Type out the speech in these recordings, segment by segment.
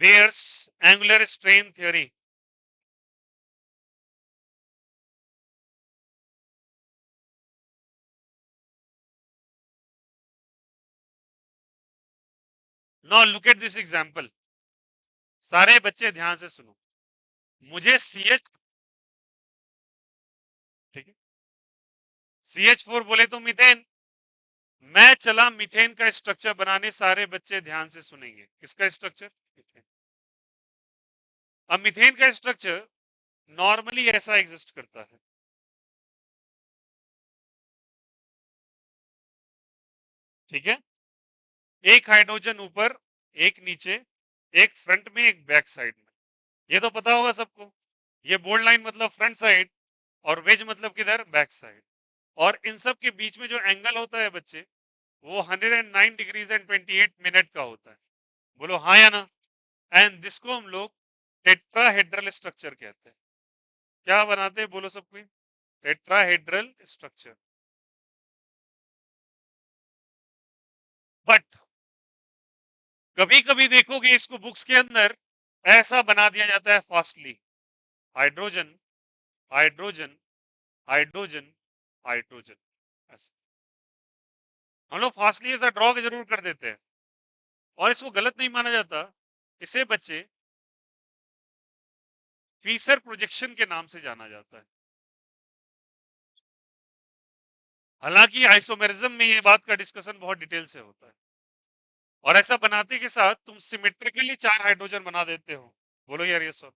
Bears angular strain theory. Now look at this example, सारे बच्चे ध्यान से सुनो। मुझे CH, ठीक है, CH4 बोले तो मीथेन, मैं चला मीथेन का स्ट्रक्चर बनाने, सारे बच्चे ध्यान से सुनेंगे। किसका स्ट्रक्चर? अब मीथेन का स्ट्रक्चर नॉर्मली ऐसा एग्जिस्ट करता है, ठीक है, एक हाइड्रोजन ऊपर, एक नीचे, एक फ्रंट में, एक बैक साइड में। ये तो पता होगा सबको। ये बोल्ड लाइन मतलब फ्रंट साइड और वेज मतलब किधर? Back side. और इन सब के बीच में जो एंगल होता है बच्चे, वो 109 डिग्रीज एंड 28 मिनट का होता है। बोलो हाँ या ना? एंड जिसको हम लोग टेट्राहेड्रल स्ट्रक्चर कहते हैं। क्या बनाते हैं बोलो सब कोई? Tetrahedral structure. बट कभी कभी देखोगे इसको बुक्स के अंदर ऐसा बना दिया जाता है fastly, hydrogen, hydrogen, hydrogen, hydrogen, ऐसा हम लोग फास्टली ऐसा ड्रॉ जरूर कर देते हैं। और इसको गलत नहीं माना जाता, इसे बच्चे फीसर प्रोजेक्शन के नाम से जाना जाता है। हालांकि आइसोमेरिज्म में ये बात का डिस्कशन बहुत डिटेल से होता है। और ऐसा बनाते के साथ तुम सिमेट्रिकली 4 हाइड्रोजन बना देते हो। बोलो यार ये सब।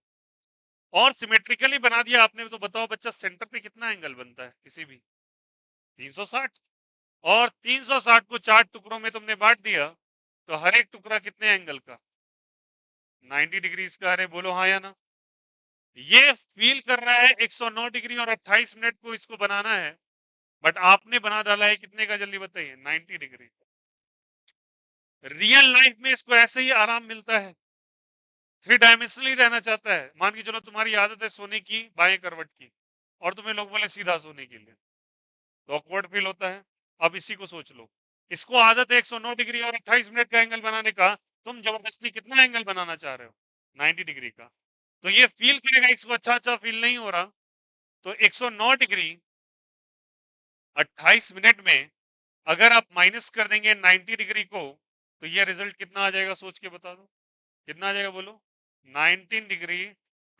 और सिमेट्रिकली बना दिया आपने तो बताओ बच्चा सेंटर पे कितना एंगल बनता है किसी भी? 360। और 360 को 4 टुकड़ों में तुमने बांट दिया, तो हर एक टुकड़ा कितने एंगल का? 90 डिग्रीज का। अरे बोलो हाँ या ना? ये फील कर रहा है 109 डिग्री और 28 मिनट को इसको बनाना है, बट आपने बना डाला है कितने का? जल्दी बताइए। 90 डिग्री। रियल लाइफ में इसको ऐसे ही आराम मिलता है, 3 डायमेंशनली रहना चाहता है। मान के चलो तुम्हारी आदत है सोने की बाएं करवट की, और तुम्हें लोग बोले सीधा सोने के लिए, तो ऑकवर्ड फील होता है। अब इसी को सोच लो, इसको आदत है 109 डिग्री और 28 मिनट का एंगल बनाने का, तुम जबरदस्ती कितना एंगल बनाना चाह रहे हो? 90 डिग्री का। तो ये फील करेगा, इसको अच्छा अच्छा फील नहीं हो रहा, तो 109 डिग्री 28 मिनट में अगर आप माइनस कर देंगे 90 डिग्री को, तो ये रिजल्ट कितना आ जाएगा? सोच के बता दो कितना आ जाएगा बोलो? 19 डिग्री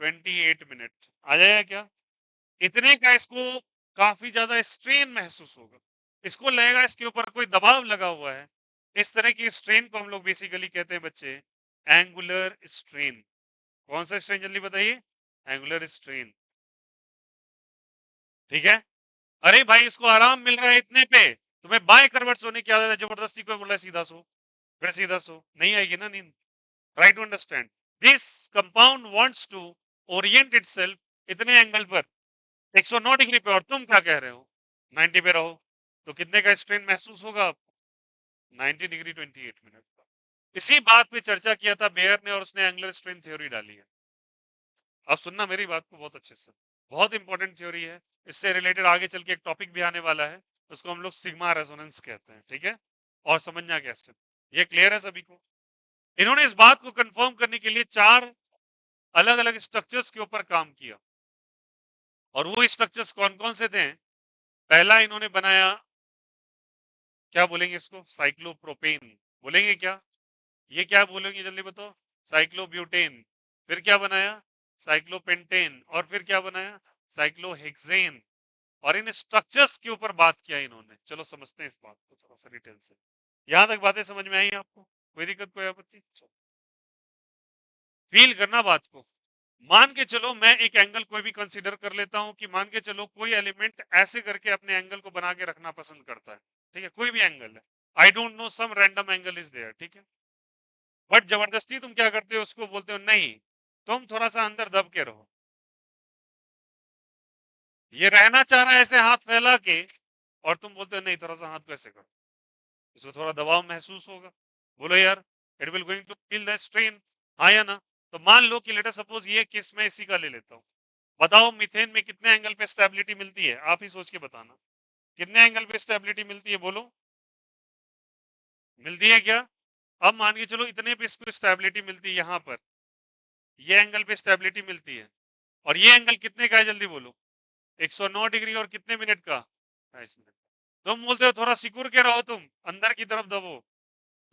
28 मिनट आ जाएगा क्या? इतने का इसको काफी ज्यादा स्ट्रेन महसूस होगा, इसको लगेगा इसके ऊपर कोई दबाव लगा हुआ है। इस तरह की स्ट्रेन को हम लोग बेसिकली कहते हैं बच्चे एंगुलर स्ट्रेन। कौन सा स्ट्रेन जल्दी बताइए? एंगुलर स्ट्रेन, ठीक है। अरे भाई इसको आराम मिल रहा है इतने पे, तुम्हें बाएं करवट सोने की आदत है, जबरदस्ती कोई बोल रहा है सीधा सो, फिर सीधा सो, नहीं आएगी ना नींद। Try to understand, this compound wants to orient itself इतने एंगल पर, 109 डिग्री पे, और तुम क्या कह रहे हो 90 पे रहो, तो कितने का स्ट्रेन महसूस होगा आपको? 90 डिग्री 28 मिनट का। इसी बात पे चर्चा किया था बेयर ने, और उसने एंगुलर स्ट्रेन थ्योरी डाली है। अब सुनना मेरी बात को बहुत अच्छे से, बहुत इंपॉर्टेंट थ्योरी है। इससे रिलेटेड आगे चल के एक टॉपिक भी आने वाला है, उसको हम लोग सिग्मा रेजोनेंस कहते हैं, ठीक है। और समझना कैसे, ये क्लियर है सभी को? इन्होंने इस बात को कंफर्म करने के लिए 4 अलग अलग स्ट्रक्चर्स के ऊपर काम किया, और वो स्ट्रक्चर्स कौन कौन से थे? पहला इन्होंने बनाया, क्या बोलेंगे इसको? साइक्लोप्रोपेन बोलेंगे क्या? ये क्या बोलेंगे जल्दी बताओ? साइक्लोब्यूटेन। फिर क्या बनाया? साइक्लोपेंटेन। और फिर क्या बनाया? साइक्लोहेक्सेन। और इन स्ट्रक्चर्स के ऊपर बात किया इन्होंने। चलो समझते हैं इस बात को थोड़ा सा डिटेल से। यहां तक बातें समझ में आई आपको? कोई दिक्कत, कोई आपत्ति? फील करना बात को। मान के चलो मैं एक एंगल कोई भी कंसीडर कर लेता हूं, कि मान के चलो कोई एलिमेंट ऐसे करके अपने एंगल को बना के रखना पसंद करता है, ठीक है, कोई भी एंगल है, I don't know, some random angle is there, ठीक है। बट जबरदस्ती तुम क्या करते हो? उसको बोलते हो नहीं, तुम थोड़ा सा अंदर दब के रहो। ये रहना चाह रहा है ऐसे हाथ फैला के, और तुम बोलते हो नहीं, थोड़ा सा हाथ को ऐसे करो, इसको थोड़ा दबाव महसूस होगा। बोलो यार, it will going to feel the strain, हाँ या ना? तो मान लो कि लेटर सपोज ये केस में इसी का ले लेता हूँ। बताओ मीथेन में कितने एंगल पे स्टेबिलिटी मिलती है? आप ही सोच के बताना, कितने एंगल पे स्टेबिलिटी मिलती है बोलो? मिलती है क्या? अब मान के चलो इतने पे इसको स्टेबिलिटी मिलती है, यहाँ पर ये एंगल पे स्टेबिलिटी मिलती है, और ये एंगल कितने का है जल्दी बोलो? 109 डिग्री, और कितने मिनट का? 22 मिनट। तुम बोलते हो थोड़ा सिकुड़ के रहो, तुम अंदर की तरफ दबो,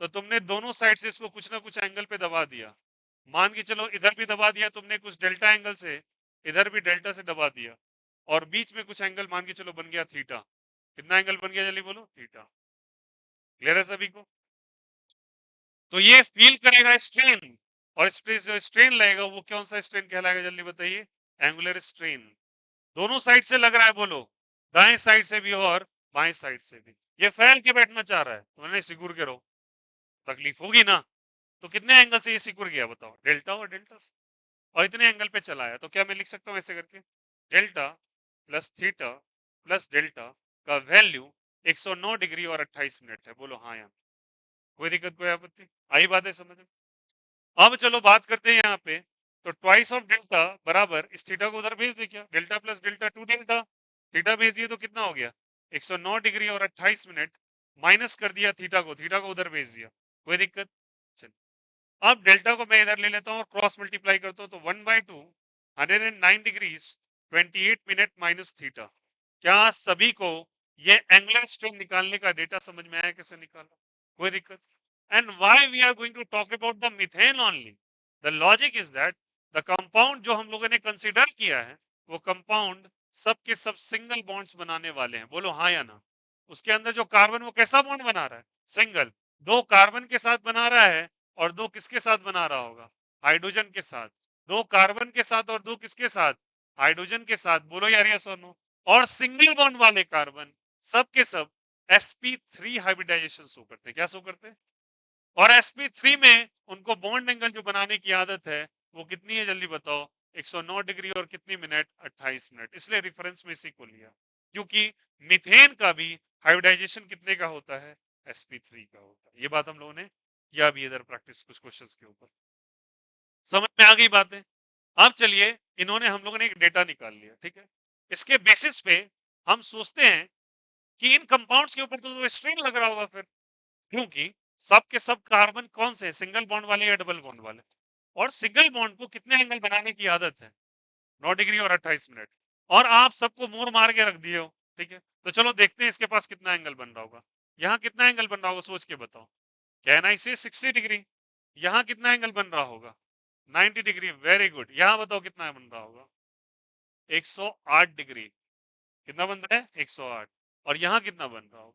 तो तुमने दोनों साइड से इसको कुछ ना कुछ एंगल पे दबा दिया। मान के चलो इधर भी दबा दिया तुमने कुछ डेल्टा एंगल से, इधर भी डेल्टा से दबा दिया, और बीच में कुछ एंगल मान के चलो बन गया थीटा। कितना एंगल बन गया जल्दी बोलो? थीटा। क्लियर है सभी को? तो ये फील करेगा स्ट्रेन, और इस पे जो स्ट्रेन लगेगा वो कौन सा स्ट्रेन कहलाएगा जल्दी बताइए? Angular strain. दोनों साइड से लग रहा है, बोलो, दाएं साइड से भी और बाएं साइड से भी। ये फैल के बैठना चाह रहा है, तो मैंने सिकुड़ के रहो, तकलीफ होगी ना। तो कितने एंगल से ये सिकुड़ गया बताओ? डेल्टा और डेल्टा से, और इतने एंगल पे चला है, तो क्या मैं लिख सकता हूँ ऐसे करके? Delta plus theta plus delta का वैल्यू 109 डिग्री और 28 मिनट है। बोलो हाँ या ना? कोई दिक्कत, कोई आपत्ति? आई बात है समझ में? अब चलो बात करते हैं यहाँ पे, तो ट्वाइस ऑफ डेल्टा बराबर इस थीटा को उधर भेज दे, क्या delta plus delta 2 delta, theta भेज दिए तो कितना हो गया? 109 डिग्री और 28 मिनट, माइनस कर दिया थीटा को, थीटा को उधर भेज दिया। कोई दिक्कत? चल, अब डेल्टा को मैं इधर ले लेता हूँ और क्रॉस मल्टीप्लाई करता हूँ, तो 1/2 109 डिग्रीज 28 मिनट माइनस थीटा। क्या सभी को ये एंगुलर स्ट्रेन निकालने का डेटा समझ में आया कैसे निकाला? कोई दिक्कत? And why we are going to talk about the methane only? The logic is that the compound जो हम लोगों ने कंसिडर किया है, वो कंपाउंड सब के सब सिंगल बॉन्ड्स बनाने वाले हैं। बोलो हाँ या ना? उसके अंदर जो कार्बन, वो कैसा बॉन्ड बना रहा है? सिंगल। दो कार्बन के साथ बना रहा है, और दो किसके साथ बना रहा होगा? हाइड्रोजन के साथ। दो कार्बन के साथ और दो किसके साथ? हाइड्रोजन के साथ। बोलो यार यस और नो। और सिंगल बॉन्ड वाले कार्बन सब के सब sp3 हाइब्रिडाइजेशन शो करते हैं। क्या शो करते हैं? और sp3 में उनको बॉन्ड एंगल जो बनाने की आदत है, वो कितनी है जल्दी बताओ? 109 डिग्री और कितनी मिनट? 28 मिनट। इसलिए रेफरेंस में इसी को लिया, क्योंकि मीथेन का भी हाइब्रिडाइजेशन कितने का होता है? sp3 का होता है। ये बात हम लोगों ने किया भी इधर प्रैक्टिस कुछ क्वेश्चंस के ऊपर। समझ में आ गई बातें? अब चलिए, इन्होंने हम लोगों ने एक डेटा निकाल लिया, ठीक है। इसके बेसिस पे हम सोचते हैं कि इन कंपाउंड्स के ऊपर तो स्ट्रेन लग रहा होगा फिर, क्योंकि सब के सब कार्बन कौन से? सिंगल बॉन्ड वाले या डबल बॉन्ड वाले? और सिंगल बॉन्ड को कितने एंगल बनाने की आदत है? 9 डिग्री और 28 मिनट। और आप सबको मोर मार के रख दिए हो, ठीक है। तो चलो देखते हैं इसके पास कितना एंगल बन रहा होगा। यहाँ कितना एंगल बन रहा होगा सोच के बताओ? कैन आई से 60 डिग्री। यहाँ कितना एंगल बन रहा होगा? 90 डिग्री। Very good. यहाँ बताओ कितना बन रहा होगा? 108 डिग्री। कितना बन रहा है? 108। और यहाँ कितना बन रहा होगा?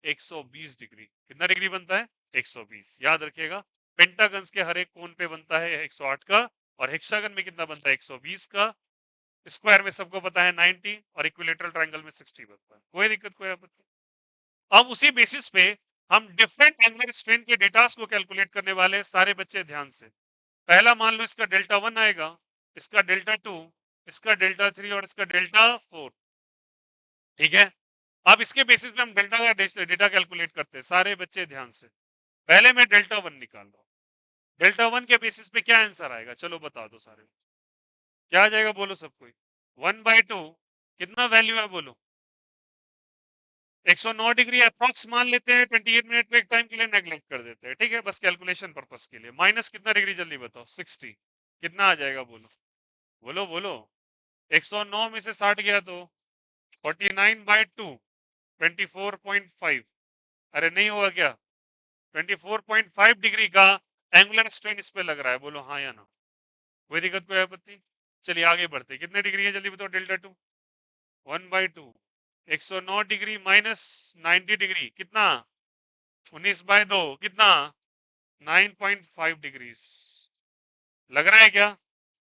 120 डिग्री। कितना डिग्री बनता है? 120। याद रखिएगा, पेंटागन्स के हर एक कोण पे बनता है 108 का, और हेक्सागन में कितना बनता है? 120 का। स्क्वायर में सबको पता है 90, और इक्विलेटरल ट्रायंगल में 60 बनता है। कोई दिक्कत, कोई आपत्ति? अब उसी बेसिस पे हम डिफरेंट एंगुलर स्ट्रेन के डेटास को कैलकुलेट करने वाले हैं। सारे बच्चे ध्यान से। पहला मान लो इसका डेल्टा 1 आएगा, इसका डेल्टा 2, इसका डेल्टा 3 और इसका डेल्टा 4, ठीक है। अब इसके बेसिस पे हम डेल्टा का डेटा कैलकुलेट करते हैं। सारे बच्चे ध्यान से। पहले मैं डेल्टा 1 निकाल रहा हूँ। डेल्टा 1 के बेसिस पे क्या आंसर आएगा चलो बता दो सारे। क्या आ जाएगा बोलो सब कोई? 1/2 कितना वैल्यू है बोलो? 109 डिग्री अप्रॉक्स मान लेते हैं, 28 मिनट पे एक टाइम के लिए नेग्लेक्ट कर देते हैं, ठीक है, बस कैलकुलेशन पर्पस के लिए। माइनस कितना डिग्री जल्दी बताओ? 60। कितना आ जाएगा बोलो? बोलो बोलो। 109 में से 60 गया तो 49/2, 24.5। अरे नहीं होगा क्या? 24.5 डिग्री का एंगुलर स्ट्रेन इस पे लग रहा है। बोलो हाँ या ना? कोई दिक्कत, कोई आपत्ति? चलिए आगे बढ़ते। कितने डिग्री है जल्दी बताओ? डेल्टा 2 1/2 109 डिग्री माइनस 90 डिग्री कितना? 19/2 कितना? 9.5 डिग्री। लग रहा है क्या?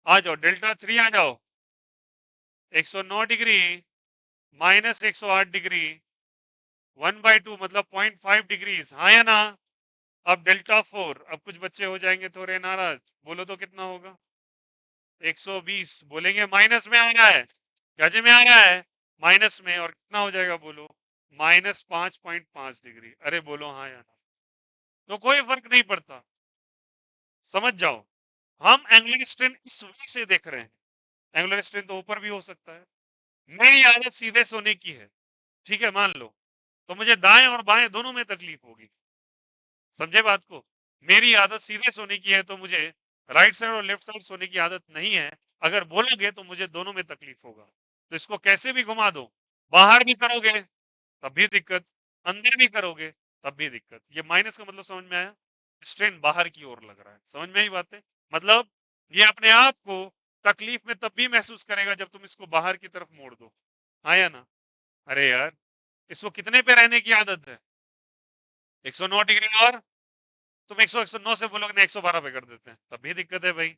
आ जाओ डेल्टा 3 आ जाओ। 109 डिग्री माइनस 108 डिग्री 1/2 मतलब 0.5 डिग्री। हाँ या ना? अब डेल्टा 4। अब कुछ बच्चे हो जाएंगे थोड़े नाराज, बोलो तो कितना होगा? 120। बोलेंगे माइनस में आ रहा है। क्या जी में आ रहा है? माइनस में। और कितना हो जाएगा बोलो? -5.5 डिग्री। अरे बोलो हाँ या ना? तो कोई फर्क नहीं पड़ता, समझ जाओ। हम एंगुलर स्ट्रेन इस वजह से देख रहे हैं। एंगुलर स्ट्रेन तो ऊपर भी हो सकता है। मेरी आदत सीधे सोने की है, ठीक है, मान लो, तो मुझे दाएं और बाएं दोनों में तकलीफ होगी। समझे बात को? मेरी आदत सीधे सोने की है तो मुझे राइट साइड और लेफ्ट साइड सोने की आदत नहीं है। अगर बोलोगे तो मुझे दोनों में तकलीफ होगा। तो इसको कैसे भी घुमा दो, बाहर भी करोगे तब भी दिक्कत, अंदर भी करोगे तब भी दिक्कत। ये माइनस का मतलब समझ में आया? स्ट्रेन बाहर की ओर लग रहा है, समझ में आई बातें? मतलब ये अपने आप को तकलीफ में तब भी महसूस करेगा जब तुम इसको बाहर की तरफ मोड़ दो। हाँ या ना? अरे यार, इसको कितने पे रहने की आदत है? 109 डिग्री, और तुम 109 से बोलोगे ना 112 पे कर देते हैं, तब भी दिक्कत है भाई।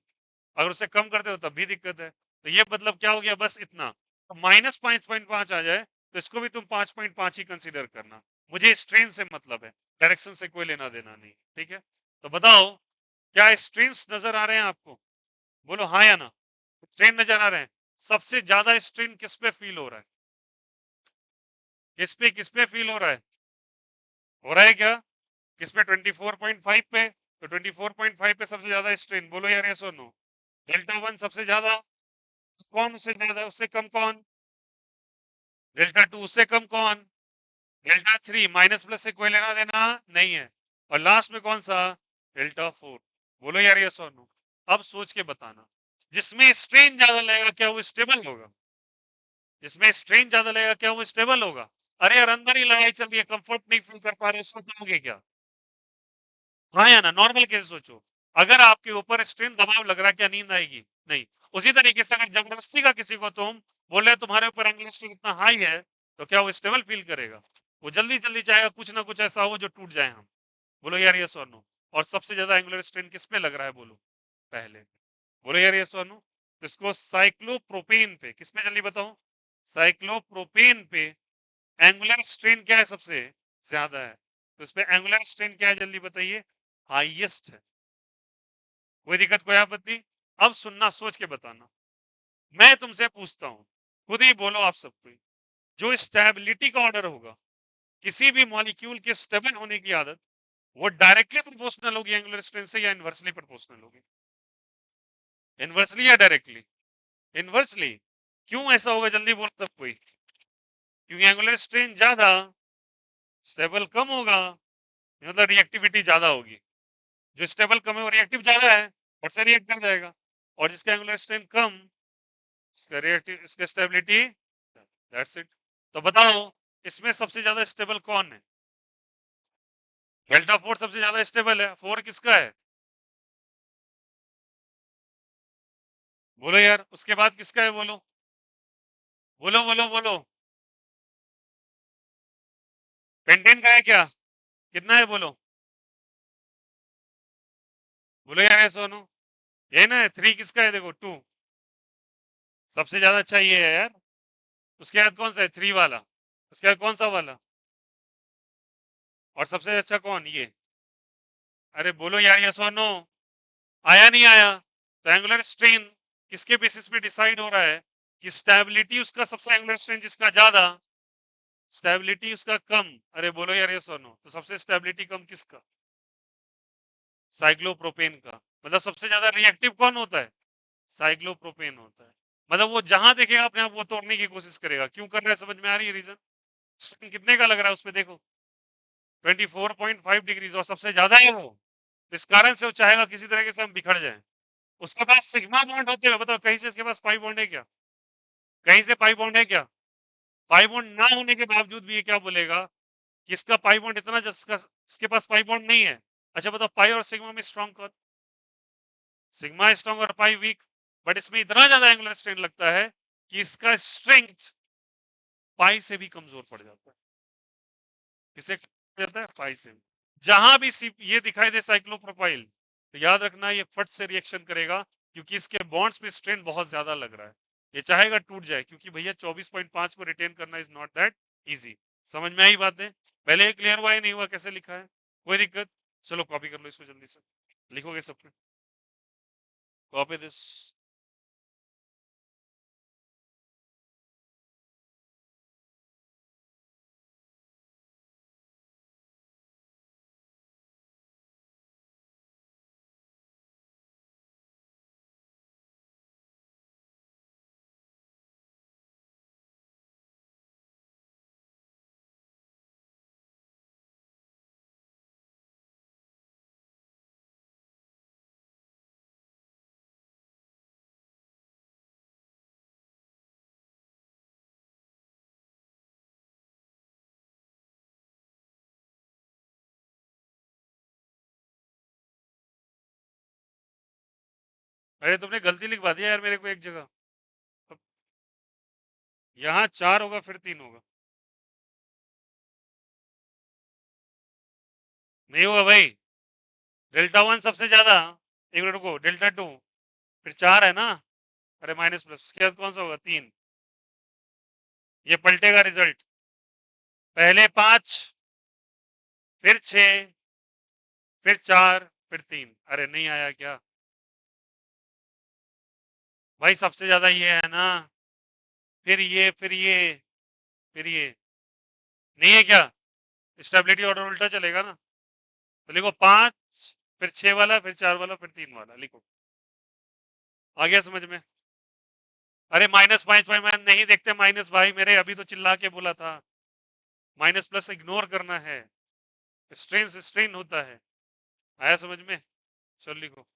अगर उससे कम करते हो तब भी दिक्कत है। तो ये मतलब क्या हो गया? बस इतना, तो -5.5 आ जाए तो इसको भी तुम 5.5 ही कंसीडर करना। मुझे स्ट्रेन से मतलब है, डायरेक्शन से कोई लेना देना नहीं। ठीक है, तो बताओ, क्या स्ट्रेन्स नजर आ रहे हैं आपको? बोलो हाँ या ना। स्ट्रेन नजर आ रहे हैं? सबसे ज्यादा स्ट्रेन किस पे फील हो रहा है? किस पे फील हो रहा है? हो रहा है क्या? किस पे? 24.5 पे। तो 24.5 पे सबसे ज्यादा स्ट्रेन, बोलो यार यस और नो। डेल्टा वन सबसे ज्यादा, कौन उससे ज्यादा, उससे कम कौन? डेल्टा टू, उससे कम कौन? डेल्टा थ्री, माइनस प्लस से कोई लेना देना नहीं है। और लास्ट में कौन सा? Delta four. बोलो यार यस और नो। अब सोच के बताना, जिसमें स्ट्रेन ज्यादा लगेगा क्या वो स्टेबल होगा? जिसमें स्ट्रेन ज्यादा लगेगा क्या वो स्टेबल होगा? अरे यार, अंदर ही लड़ाई चल रही है, कंफर्ट नहीं फील कर पा रहे, उसको कहोगे क्या? हाँ या ना? नॉर्मल केस सोचो, अगर आपके ऊपर स्ट्रेन दबाव लग रहा है, क्या नींद आएगी? नहीं। उसी तरीके से अगर जबरदस्ती का किसी को तुम बोल रहे तुम्हारे ऊपर एंगुलर स्ट्रेन इतना हाई है, तो क्या वो स्टेबल फील करेगा? वो जल्दी जल्दी चाहेगा कुछ ना कुछ ऐसा हो जो टूट जाए हम। बोलो यार यस और नो। और सबसे ज्यादा एंगुलर स्ट्रेन किस पे लग रहा है? बोलो पहले। बोलो यार यस और नो। तो इसको साइक्लोप्रोपेन पे, किस पे जल्दी बताओ? साइक्लोप्रोपेन पे एंगुलर स्ट्रेन क्या है? सबसे ज्यादा है। तो इस पे एंगुलर स्ट्रेन क्या है जल्दी बताइए? हाईएस्ट है। कोई दिक्कत, कोई आपत्ति? अब सुनना, सोच के बताना। मैं तुमसे पूछता हूं, खुद ही बोलो आप सबको। जो स्टेबिलिटी का ऑर्डर होगा, किसी भी मॉलिक्यूल के स्टेबल होने की आदत, वो डायरेक्टली प्रोपोर्शनल होगी एंगुलर स्ट्रेन से या इनवर्सली प्रोपोर्शनल होगी? इनवर्सली या डायरेक्टली? इनवर्सली। क्यों ऐसा होगा जल्दी बोल सब कोई? क्योंकि एंगुलर स्ट्रेन ज्यादा, स्टेबल कम होगा, मतलब रिएक्टिविटी ज्यादा होगी। जो स्टेबल कम है वो रिएक्टिव ज्यादा है, फट से रिएक्ट कर जाएगा। और जिसका एंगुलर स्ट्रेन कम, इसका रिएक्टिव, इसका स्टेबिलिटी, दैट्स इट। तो बताओ, इसमें सबसे ज्यादा स्टेबल कौन है? डेल्टा फोर सबसे ज्यादा स्टेबल है। फोर किसका है? बोलो यार, उसके बाद किसका है? बोलो बोलो बोलो बोलो। पेंटेन का है क्या? कितना है? बोलो बोलो यार, है सोनू। ये ना थ्री किसका है? देखो टू सबसे ज्यादा अच्छा ये है यार। उसके बाद कौन सा है? थ्री वाला। उसके बाद कौन सा वाला? और सबसे अच्छा कौन? ये। अरे बोलो यार, यस और नो। आया नहीं आया? तो एंगुलर स्ट्रेन किसके बेसिस पे डिसाइड हो रहा है? कि स्टेबिलिटी उसका सबसे, एंगुलर स्ट्रेन जिसका ज्यादा, स्टेबिलिटी उसका कम। अरे बोलो यार यस और नो। तो सबसे स्टेबिलिटी कम किसका? साइक्लोप्रोपेन का। मतलब सबसे ज्यादा रिएक्टिव कौन होता है? साइक्लोप्रोपेन होता है। मतलब वो जहां देखेगा अपने आप वो तोड़ने की कोशिश करेगा। क्यों कर रहा है? समझ में आ रही है रीजन? स्ट्रेन कितने का लग रहा है उस पे? देखो 24.5 डिग्रीज, और सबसे ज्यादा है वो। इस कारण से वो चाहेगा किसी तरीके से हम बिखर जाएं। उसके पास सिग्मा बॉन्ड होते हुए, बताओ कहीं से इसके पास पाई बॉन्ड है क्या? कहीं से पाई बॉन्ड है क्या? पाई बॉन्ड ना होने के बावजूद भी ये क्या बोलेगा कि इसका पाई बॉन्ड इतना, जिसका इसके पास पाई बॉन्ड नहीं है। अच्छा बताओ, पाई और सिग्मा में स्ट्रॉन्ग कौन? सिग्मा स्ट्रॉन्ग और पाई वीक। बट इसमें इतना ज्यादा एंगुलर स्ट्रेन लगता है कि इसका स्ट्रेंथ पाई से भी कमजोर पड़ जाता है। किससे जाता है? पाई से। जहां भी ये दिखाई दे साइक्लोप्रोपाइल, तो याद रखना ये फट से रिएक्शन करेगा, क्योंकि इसके बॉन्ड्स पे स्ट्रेन बहुत ज्यादा लग रहा है। ये चाहेगा टूट जाए, क्योंकि भैया 24.5 को रिटेन करना इज नॉट दैट इजी। समझ में आई बातें? पहले क्लियर हुआ या नहीं हुआ? कैसे लिखा है? कोई दिक्कत? चलो कॉपी कर लो इसको जल्दी से। लिखोगे सबके? Copy this. अरे तुमने गलती लिखवा दिया यार मेरे को एक जगह। अब यहाँ 4 होगा फिर 3 होगा। नहीं होगा भाई। डेल्टा 1 सबसे ज्यादा। एक मिनट रुको, डेल्टा 2 फिर 4 है ना। अरे माइनस प्लस उसके बाद कौन सा होगा? 3। ये पलटेगा रिजल्ट। पहले 5, फिर 6, फिर 4, फिर 3। अरे नहीं आया क्या? भाई सबसे ज्यादा ये है ना। फिर ये, फिर ये, फिर ये। नहीं है क्या? स्टेबिलिटी ऑर्डर उल्टा चलेगा ना। तो लिखो 5, फिर 6 वाला, फिर 4 वाला, फिर 3 वाला लिखो। आ गया समझ में? अरे -5 भाई मैं नहीं देखते माइनस भाई मेरे, अभी तो चिल्ला के बोला था। माइनस प्लस इग्नोर करना है। स्ट्रेन से स्ट्रेन होता है। आया समझ में? चल लिखो।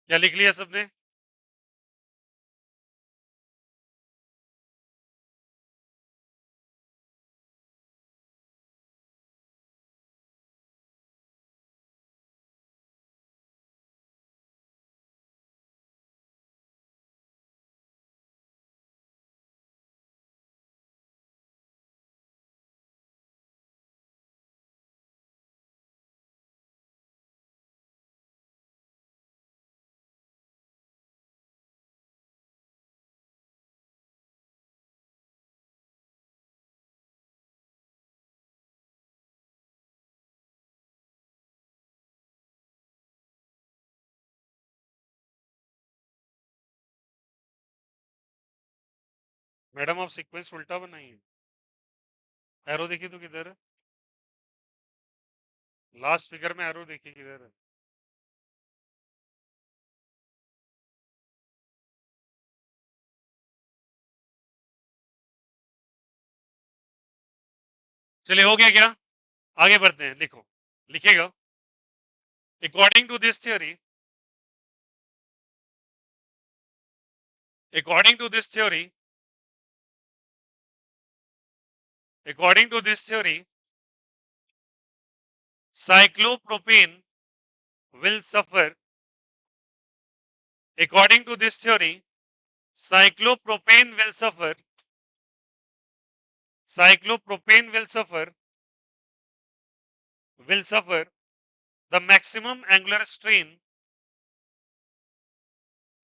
क्या लिख लिया सबने? मैडम आप सीक्वेंस उल्टा बनाइए। एरो देखिए तो किधर है? लास्ट फिगर में एरो देखिए किधर है? चलिए हो गया क्या? आगे बढ़ते हैं, लिखो, लिखेगा। According to this theory, according to this theory, according to this theory, cyclopropane will suffer. According to this theory, cyclopropane will suffer. Cyclopropane will suffer the maximum angular strain.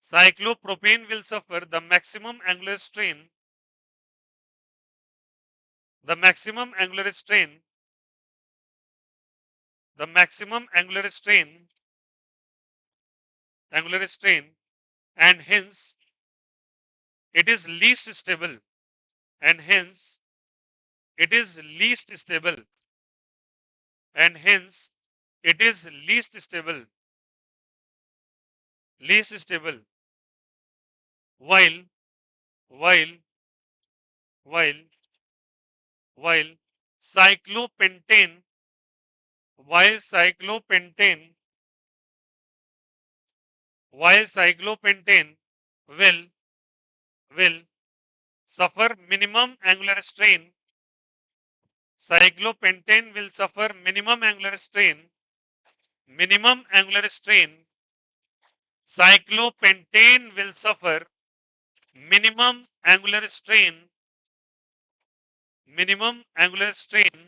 Cyclopropane will suffer the maximum angular strain. The maximum angular strain. The maximum angular strain. Angular strain, and hence it is least stable. And hence it is least stable. And hence it is least stable. Least stable. While while while while cyclopentane while cyclopentane while cyclopentane will suffer minimum angular strain. Cyclopentane will suffer minimum angular strain. Minimum angular strain. Cyclopentane will suffer minimum angular strain. Minimum angular strain.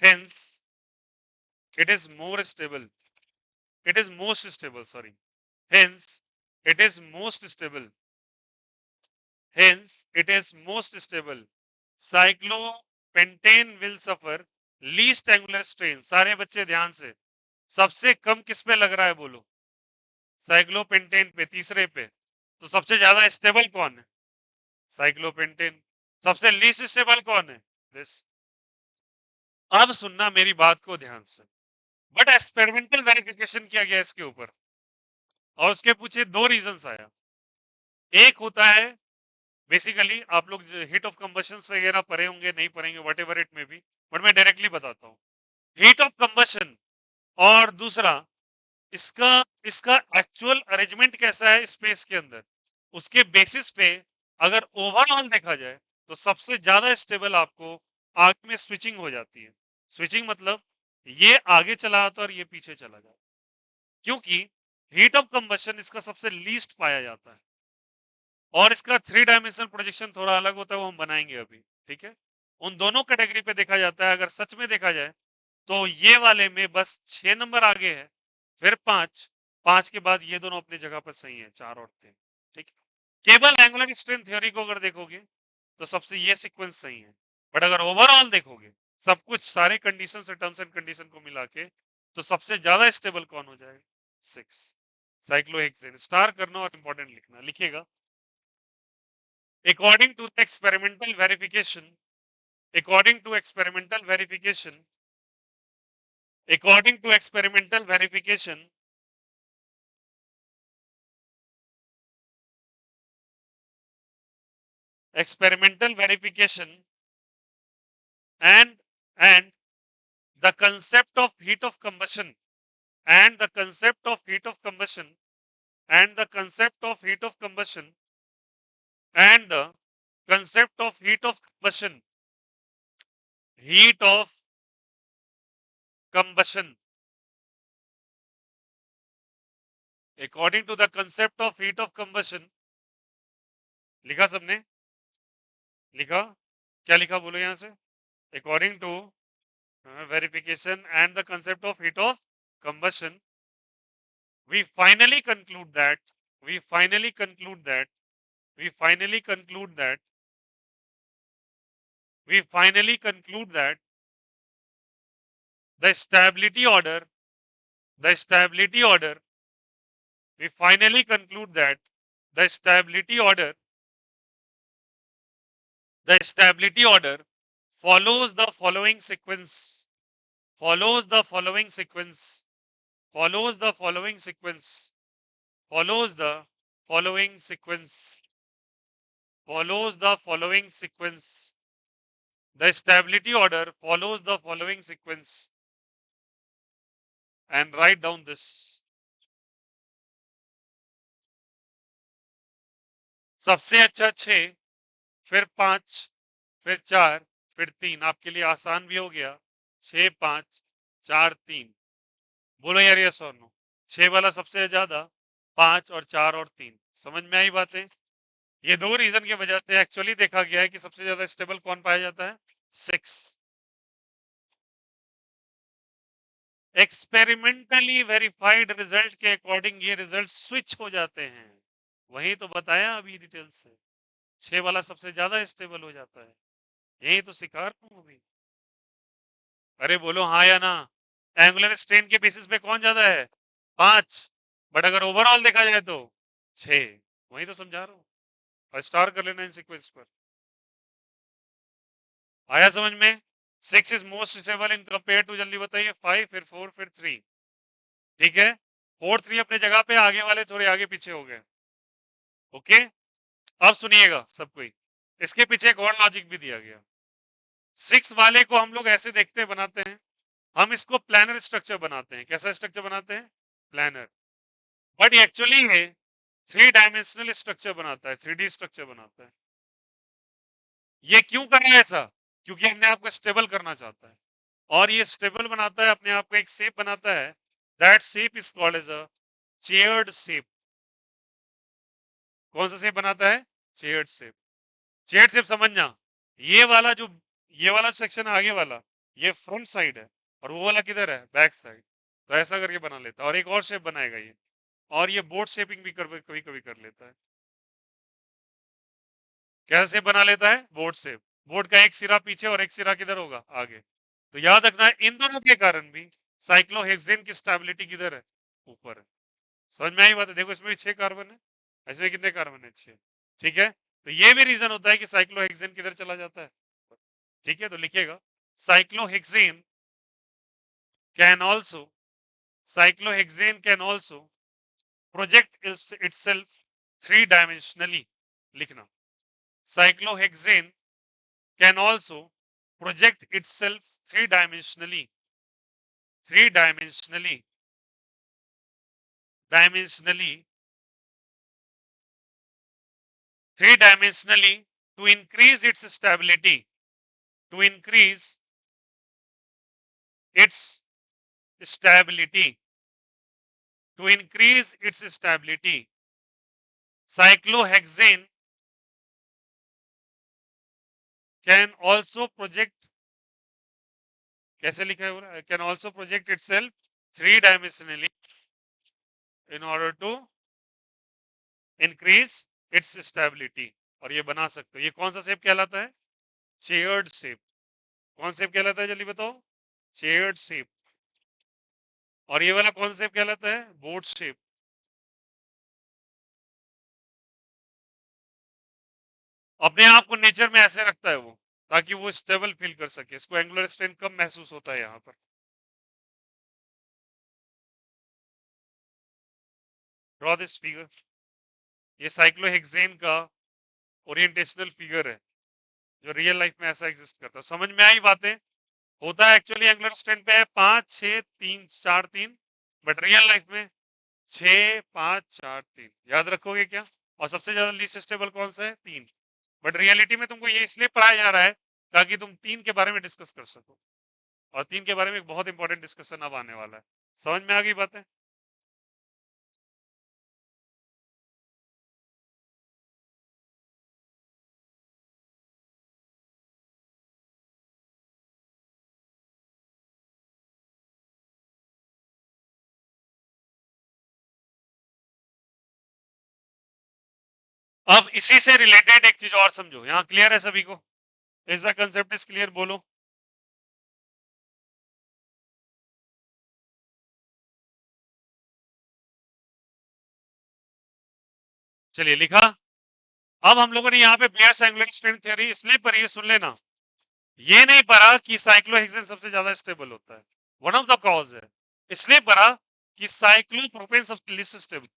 Hence, it is more stable. It is most stable. Sorry. Hence, it is most stable. Hence, it is most stable. Cyclopentane will suffer least angular strain. सारे बच्चे ध्यान से, सबसे कम किस पे लग रहा है बोलो? साइक्लोपेंटेन पे, तीसरे पे। तो सबसे ज्यादा स्टेबल कौन है? साइक्लोपेंटेन। सबसे लीस्ट स्टेबल कौन है? दिस। अब सुनना मेरी बात को ध्यान से। बट एक्सपेरिमेंटल वेरिफिकेशन किया गया इसके ऊपर, और उसके पूछे दो रीजंस आया। एक होता है बेसिकली, आप लोग हीट ऑफ कंबशन वगैरह पढ़े होंगे, नहीं पढ़ेंगे, वट एवर इट में भी, बट मैं डायरेक्टली बताता हूँ। हीट ऑफ कंबशन, और दूसरा इसका इसका एक्चुअल अरेंजमेंट कैसा है स्पेस के अंदर, उसके बेसिस पे अगर ओवरऑल देखा जाए तो सबसे ज्यादा स्टेबल आपको आग में स्विचिंग हो जाती है। स्विचिंग मतलब ये आगे चला जाता है और ये पीछे चला जाता है, क्योंकि हीट ऑफ कंबशन इसका सबसे लीस्ट पाया जाता है। और इसका 3 डायमेंशनल प्रोजेक्शन थोड़ा अलग होता है, वो हम बनाएंगे अभी, ठीक है। उन दोनों कैटेगरी पे देखा जाता है। अगर सच में देखा जाए तो ये वाले में बस 6 नंबर आगे है, फिर 5, 5 के बाद ये दोनों अपनी जगह पर सही है, 4 और 3, ठीक है। केवल एंगुलर स्ट्रेंथ थ्योरी को अगर देखोगे तो सबसे ये सीक्वेंस सही है, बट अगर ओवरऑल देखोगे सब कुछ, सारे कंडीशन से टर्म्स एंड कंडीशन को मिला के, तो सबसे ज्यादा स्टेबल कौन हो जाएगा? 6, साइक्लोहेक्सेन। स्टार करना और इंपॉर्टेंट लिखना, लिखिएगा। According to the experimental verification, according to experimental verification, according to experimental verification, experimental verification, and and the concept of heat of combustion, and the concept of heat of combustion, and the concept of heat of combustion and the concept of heat of combustion heat of combustion according to the concept of heat of combustion लिखा सबने लिखा क्या लिखा बोलो यहां से according to verification and the concept of heat of combustion we finally conclude that we finally conclude that we finally conclude that we finally conclude that the stability order the stability order we finally conclude that the stability order the stability order follows the following sequence follows the following sequence follows the following sequence follows the following sequence follows the following sequence the stability order follows the following sequence and write down this सबसे अच्छा 6 फिर 5 फिर 4 फिर 3 आपके लिए आसान भी हो गया 6 5 4 3 बोलो यार यस और नो 6 वाला सबसे ज्यादा 5 और 4 और 3 समझ में आई बातें ये दो रीजन की वजह से एक्चुअली देखा गया है कि सबसे ज्यादा स्टेबल कौन पाया जाता है 6 एक्सपेरिमेंटली वेरीफाइड रिजल्ट के अकॉर्डिंग ये रिजल्ट स्विच हो जाते हैं वही तो बताया अभी डिटेल से 6 वाला सबसे ज्यादा स्टेबल हो जाता है यही तो सिखा रहा हूं अभी अरे बोलो हाँ या ना एंगुलर स्ट्रेन के बेसिस पे कौन ज्यादा है 5 बट अगर ओवरऑल देखा जाए तो 6 वही तो समझा रहा हूँ और स्टार कर लेना इन सीक्वेंस पर आया समझ में 6 is most stable in compare to जल्दी बताइए 5 फिर 4 फिर 3 ठीक है 4 3 अपने जगह पे आगे वाले थोड़े आगे पीछे हो गए ओके अब सुनिएगा सब कोई इसके पीछे एक और लॉजिक भी दिया गया 6 वाले को हम लोग ऐसे देखते बनाते हैं हम इसको प्लानर स्ट्रक्चर बनाते हैं कैसा स्ट्रक्चर बनाते हैं प्लानर बट एक्चुअली ये 3 डायमेंशनल स्ट्रक्चर बनाता है 3D स्ट्रक्चर बनाता है ये क्यों कर रहा है ऐसा क्योंकि अपने आप को स्टेबल करना चाहता है और ये स्टेबल बनाता है अपने आप को एक शेप बनाता है that shape is called as a chaired shape कौन सा शेप बनाता है चेयर्ड शेप चेयर्ड शेप समझना ये वाला जो ये वाला सेक्शन आगे वाला ये फ्रंट साइड है और वो वाला किधर है बैक साइड तो ऐसा करके बना लेता है और एक और शेप बनाएगा ये और ये बोर्ड शेपिंग भी कभी कभी कर लेता है कैसे बना लेता है बोर्ड शेप बोर्ड का एक सिरा पीछे और एक सिरा किधर होगा आगे तो याद रखना इन दोनों के कारण भी साइक्लोहेक्सेन की स्टेबिलिटी किधर है ऊपर है समझ में आई बात है देखो इसमें भी 6 कार्बन है इसमें कितने कार्बन है 6 ठीक है तो ये भी रीजन होता है कि साइक्लोहेक्सेन किधर चला जाता है ठीक है तो लिखिएगा cyclohexane can also cyclohexane can also project itself 3 dimensionally लिखना cyclohexane can also project itself 3 dimensionally 3 dimensionally dimensionally 3 dimensionally to increase its stability to increase its stability to increase its stability cyclohexane can also project कैसे लिखा है can also project itself 3 dimensionally in order to increase its stability और ये बना सकते हो ये कौन सा शेप कहलाता है चेयर्ड शेप कौन शेप कहलाता है जल्दी बताओ चेयर्ड शेप और ये वाला कौन शेप कहलाता है बोर्ड शेप अपने आप को नेचर में ऐसे रखता है वो ताकि वो स्टेबल फील कर सके इसको एंगुलर स्ट्रेन कम महसूस होता है यहाँ पर ड्रॉ दिस फिगर ये साइक्लोहेक्सेन का ओरिएंटेशनल फिगर है जो रियल लाइफ में ऐसा एग्जिस्ट करता है समझ में आई बातें होता है एक्चुअली एंगुलर स्ट्रेन पे है 5 6 3 4 3 बट रियल लाइफ में 6 5 4 3 याद रखोगे क्या? और सबसे ज्यादा लीस्ट स्टेबल कौन सा है? 3। बट रियलिटी में तुमको ये इसलिए पढ़ाया जा रहा है ताकि तुम 3 के बारे में डिस्कस कर सको, और 3 के बारे में एक बहुत इंपॉर्टेंट डिस्कशन अब आने वाला है। समझ में आ गई बातें? अब इसी से रिलेटेड एक चीज और समझो, यहाँ क्लियर है सभी को? Is the concept is clear? बोलो। चलिए लिखा। अब हम लोगों ने यहाँ पे बियर्स एंगुलर स्ट्रेंथ थ्योरी इसलिए पढ़ी, सुन लेना। ये नहीं पढ़ा कि साइक्लोहेक्सेन सबसे ज्यादा स्टेबल होता है, वन ऑफ द कॉज है। इसलिए पढ़ा कि साइक्लोप्रोपेन सबसे लिस्ट स्टेबल।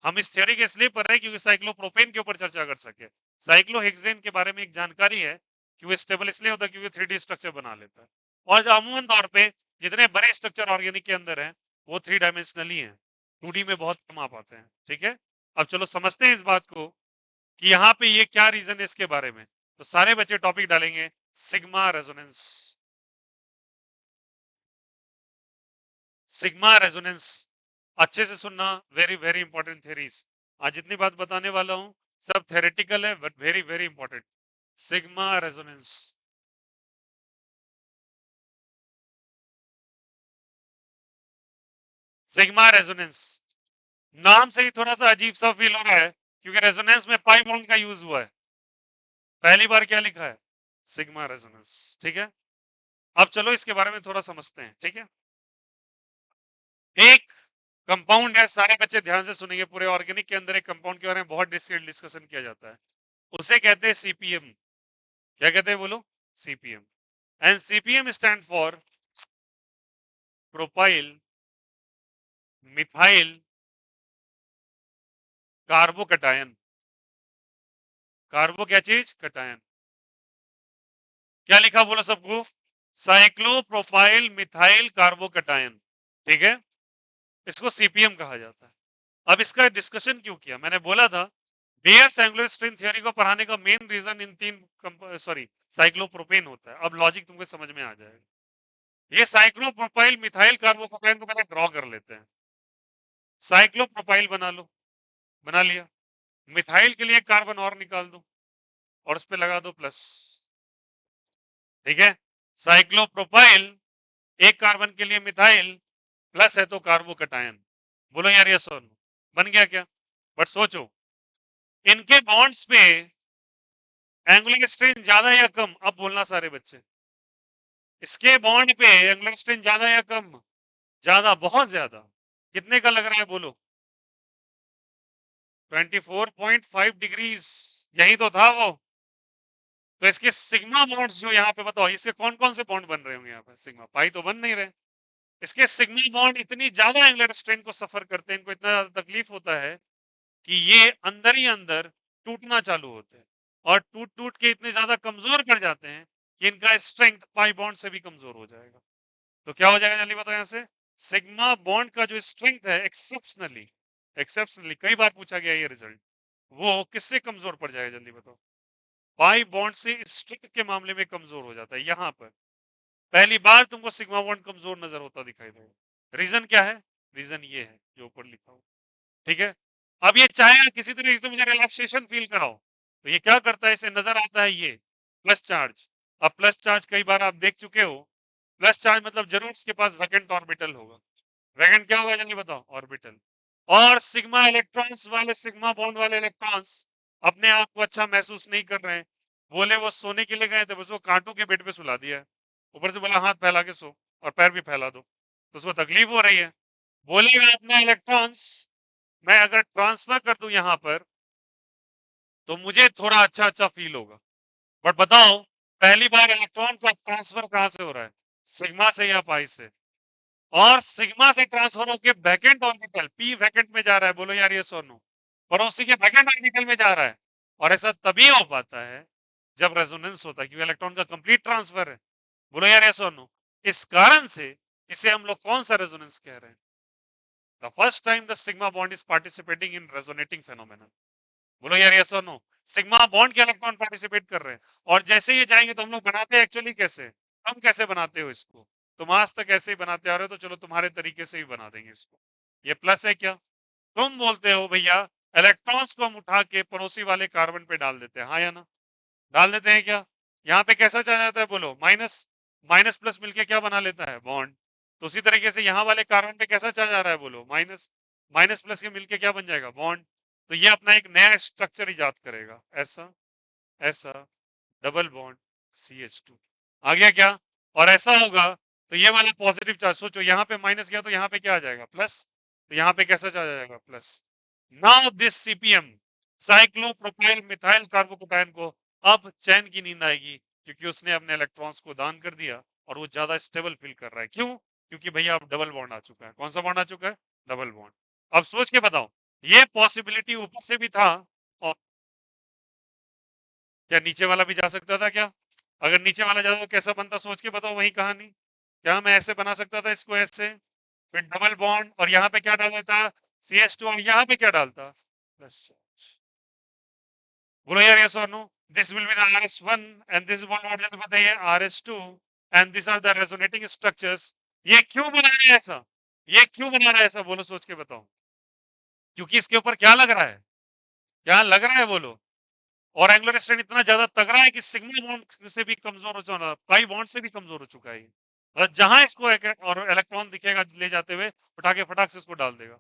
हम इस थ्योरी के इसलिए पढ़ रहे हैं क्योंकि साइक्लोप्रोपेन के ऊपर चर्चा कर सके। साइक्लोहेक्सेन के बारे में एक जानकारी है कि वो स्टेबल इसलिए होता है क्योंकि 3D स्ट्रक्चर बना लेता है, और अमूमन तौर पे जितने बड़े स्ट्रक्चर ऑर्गेनिक के अंदर है वो 3 डायमेंशनली है, 2D में बहुत कम आ पाते हैं। ठीक है, अब चलो समझते हैं इस बात को कि यहाँ पे ये क्या रीजन है इसके बारे में। तो सारे बच्चे टॉपिक डालेंगे सिग्मा रेजोनेंस। सिग्मा रेजोनेंस अच्छे से सुनना, वेरी वेरी इंपॉर्टेंट थ्योरीज। आज जितनी बात बताने वाला हूं सब थेरेटिकल है but very very important. Sigma resonance. Sigma resonance नाम से ही थोड़ा सा अजीब सा फील हो रहा है क्योंकि रेजोनेंस में पाई बॉन्ड का यूज हुआ है। पहली बार क्या लिखा है? Sigma resonance. ठीक है, अब चलो इसके बारे में थोड़ा समझते हैं। ठीक है, एक कंपाउंड है, सारे बच्चे ध्यान से सुनेंगे, पूरे ऑर्गेनिक के अंदर एक कंपाउंड के बारे में बहुत डिटेल डिस्कशन किया जाता है, उसे कहते हैं सीपीएम। क्या कहते हैं बोलो? CPM. And CPM stand for propyl methyl carbocation. Carbo क्या चीज? कटायन। क्या लिखा बोलो सबको? Cyclopropyl methyl carbocation. ठीक है, इसको सीपीएम कहा जाता है। अब इसका डिस्कशन क्यों किया? मैंने बोला था बेयर्स एंगुलर स्ट्रेंथ थ्योरी को पढ़ाने का मेन रीजन इन तीन सॉरी साइक्लोप्रोपेन होता है। अब लॉजिक तुमको समझ में आ जाएगा। ये साइक्लोप्रोपाइल मिथाइल कार्बोकटायन को पहले ड्रॉ कर लेते हैं। साइक्लोप्रोपाइल बना लो, बना लिया। मिथाइल के लिए एक कार्बन और निकाल दो और उस पर लगा दो प्लस। ठीक है, साइक्लोप्रोपाइल एक कार्बन के लिए मिथाइल प्लस है तो कार्बोकटायन। बोलो यार ये सोन बन गया क्या? बट सोचो इनके बॉन्ड्स पे एंगुलर स्ट्रेन ज्यादा या कम? अब बोलना सारे बच्चे। इसके बॉन्ड पे एंगुलर स्ट्रेन ज्यादा या कम? ज्यादा, बहुत ज्यादा। कितने का लग रहा है बोलो? 24.5 डिग्रीज। यही तो था वो। तो इसके सिग्मा बॉन्ड्स जो यहाँ पे बताओ, इसके कौन कौन से बॉन्ड बन रहे होंगे यहाँ पे? सिग्मा पाई तो बन नहीं रहे। इसके सिग्मा बॉन्ड इतनी ज्यादा एंगुलर स्ट्रेन को सफर करते हैं, इनको इतना ज्यादा तकलीफ होता है कि ये अंदर ही अंदर टूटना चालू होते हैं, और टूट टूट के इतने ज्यादा कमजोर पड़ जाते हैं कि इनका स्ट्रेंथ पाई बॉन्ड से भी कमजोर हो जाएगा। तो क्या हो जाएगा जल्दी बताओ यहाँ से? सिग्मा बॉन्ड का जो स्ट्रेंथ है एक्सेप्शनली, एक्सेप्शनली कई बार पूछा गया ये रिजल्ट, वो किससे कमजोर पड़ जाएगा जल्दी बताओ? पाई बॉन्ड से स्ट्रिक्ट के मामले में कमजोर हो जाता है। यहां पर पहली बार तुमको सिग्मा बॉन्ड कमजोर नजर होता दिखाई देगा। रीजन क्या है? रीजन ये है जो ऊपर लिखा हो। ठीक है, अब ये चाहे किसी तरीके से मुझे रिलैक्सेशन फील कराओ, तो ये क्या करता है? इसे नजर आता है ये प्लस चार्ज। अब प्लस चार्ज कई बार आप देख चुके हो, प्लस चार्ज मतलब जरूर इसके पास वैकेंट ऑर्बिटल होगा। वैकेंट क्या होगा जल्दी बताओ? ऑर्बिटल। और सिग्मा इलेक्ट्रॉन्स वाले, सिग्मा बॉन्ड वाले इलेक्ट्रॉन्स अपने आप को अच्छा महसूस नहीं कर रहे हैं। बोले वो सोने के लिए गए थे, बस वो कांटों के बेड पे सुला दिया है, ऊपर से बोला हाथ फैला के सो और पैर भी फैला दो, तो उसको तकलीफ हो रही है। बोलेगा अपना इलेक्ट्रॉन्स मैं अगर ट्रांसफर कर दूं यहां पर तो मुझे थोड़ा अच्छा अच्छा फील होगा। बट बताओ पहली बार इलेक्ट्रॉन का ट्रांसफर कहां से हो रहा है? सिग्मा से या पाई से? और सिग्मा से ट्रांसफर होकर वैकेंट ऑर्बिटल पी वैकेंट में जा रहा है। बोलो यार ये सोनो, और उसी के वैकेंट ऑर्बिटल में जा रहा है। और ऐसा तभी हो पाता है जब रेजोनेंस होता है, क्योंकि इलेक्ट्रॉन का कंप्लीट ट्रांसफर है। बोलो यार ये सोनो, इस कारण से इसे हम लोग कौन सा रेजोनेंस कह रहे हैं? The first time the sigma bond is participating in resonating phenomenon. बोलो यार यस और नो। सिग्मा बॉन्ड के इलेक्ट्रॉन पार्टिसिपेट कर रहे हैं, और जैसे ये जाएंगे तो हम लोग बनाते हैं एक्चुअली कैसे, हम कैसे बनाते हो इसको, तुम आज तक ऐसे ही बनाते आ रहे हो, तो चलो तुम्हारे तरीके से ही बना देंगे इसको। ये प्लस है क्या? तुम बोलते हो भैया इलेक्ट्रॉन्स को हम उठा के पड़ोसी वाले कार्बन पे डाल देते हैं, हाँ या ना? डाल देते हैं क्या? यहाँ पे कैसा चला जाता है बोलो, माइनस, माइनस प्लस मिलके क्या बना लेता है, बॉन्ड। तो उसी तरीके से यहाँ वाले कार्बन पे कैसा चला जा रहा है बोलो, माइनस, माइनस प्लस के मिलके क्या बन जाएगा, बॉन्ड। तो ये अपना एक नया स्ट्रक्चर इजाद करेगा, ऐसा, ऐसा, डबल बॉन्ड, CH2। आ गया क्या? और ऐसा होगा तो ये वाला पॉजिटिव चार्ज, सोचो यहाँ पे माइनस गया तो यहाँ पे क्या आ जाएगा, प्लस। तो यहाँ पे कैसा चला जाएगा, plus. Now this CPM, cyclopropyl methyl carbocation को अब चैन की नींद आएगी, क्योंकि उसने अपने इलेक्ट्रॉन्स को दान कर दिया और वो ज्यादा स्टेबल फील कर रहा है। क्यों? क्योंकि भैया अब डबल बॉन्ड आ चुका है। कौन सा बॉन्ड आ चुका है? Double bond. अब सोच के बताओ, ये पॉसिबिलिटी ऊपर से भी था, और क्या नीचे वाला भी जा सकता था क्या? अगर नीचे वाला जाता तो कैसा बनता, सोच के बताओ वही कहानी। क्या मैं ऐसे बना सकता था इसको, ऐसे, फिर डबल बॉन्ड, और यहाँ पे क्या डाल देता, CH2, और यहाँ पे क्या डालता, प्लस चार्ज। बोलो यार यस और no. This will be the RS1 and this bond और जल्दी बताइए RS2, and this are the resonating structures. ये क्यों बना रहा है ऐसा, ये क्यों बना रहा है ऐसा, बोलो सोच के बताओ। क्योंकि इसके ऊपर क्या लग रहा है, क्या लग रहा है बोलो। और एंगुलर स्ट्रेन इतना ज्यादा तगड़ा है कि सिग्मा बॉन्ड से भी कमजोर हो चुका, पाई बॉन्ड से भी कमजोर हो चुका है। और जहां इसको और इलेक्ट्रॉन दिखेगा ले जाते हुए, उठा के फटाक से इसको डाल देगा,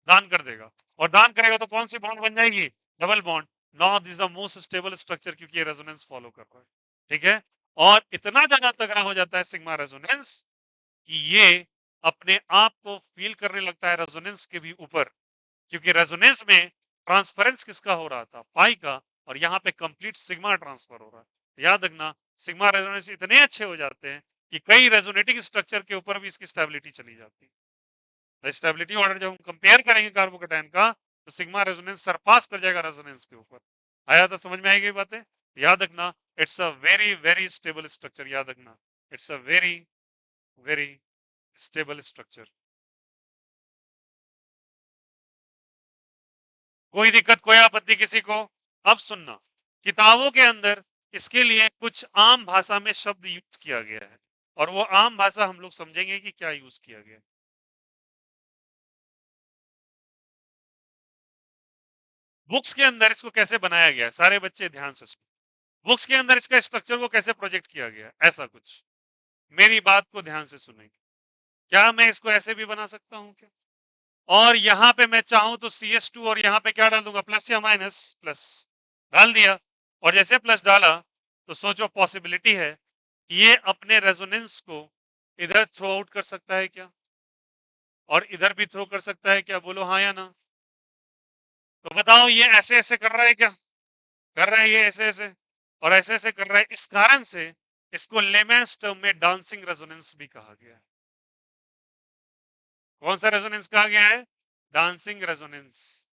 दान कर देगा। और दान करेगा तो कौन सी बॉन्ड बन जाएगी, डबल बॉन्ड। नॉ this the most stable structure, क्योंकि ये रेजोनेंस फॉलो कर रहा है। ठीक है। और इतना ज्यादा तगड़ा हो जाता है सिग्मा रेजोनेंस कि ये अपने आप को फील करने लगता है रेजोनेंस के भी ऊपर, क्योंकि रेजोनेंस में ट्रांसफरेंस किसका हो रहा था, पाई का, और यहाँ पे कंप्लीट सिग्मा ट्रांसफर हो रहा है। याद रखना, सिग्मा रेजोनेंस इतने अच्छे हो जाते हैं कि कई रेजोनेटिंग स्ट्रक्चर के ऊपर भी इसकी स्टेबिलिटी चली जाती है। स्टेबिलिटी ऑर्डर जब हम कंपेयर करेंगे कार्बोकेटायन का, तो सिग्मा रेजोनेंस सरपास कर जाएगा रेजोनेंस के ऊपर। आया तो समझ में आएगी बातें। याद रखना, it's a very very stable structure, याद रखना, it's a very very stable structure. कोई दिक्कत, कोई आपत्ति किसी को? अब सुनना, किताबों के अंदर इसके लिए कुछ आम भाषा में शब्द यूज किया गया है, और वो आम भाषा हम लोग समझेंगे कि क्या यूज किया गया है। बुक्स के अंदर इसको कैसे बनाया गया है, सारे बच्चे ध्यान से सुनो। बुक्स के अंदर इसका स्ट्रक्चर को कैसे प्रोजेक्ट किया गया है, ऐसा कुछ। मेरी बात को ध्यान से सुनेंगे। क्या मैं इसको ऐसे भी बना सकता हूं क्या? और यहाँ पे मैं चाहूं तो CH2, और यहाँ पे क्या डाल दूंगा, प्लस या माइनस, प्लस डाल दिया। और जैसे प्लस डाला तो सोचो पॉसिबिलिटी है कि ये अपने रेजोनेंस को इधर थ्रो आउट कर सकता है क्या, और इधर भी थ्रो कर सकता है क्या, बोलो हाँ या ना। तो बताओ ये ऐसे ऐसे कर रहा है क्या, कर रहा है ये ऐसे ऐसे, और ऐसे ऐसे कर रहा है। इस कारण से इसको लेमैन्स टर्म में डांसिंग रेजोनेंस भी कहा गया है। कौन सा रेजोनेंस कहा गया है, डांसिंग रेजोनेंस।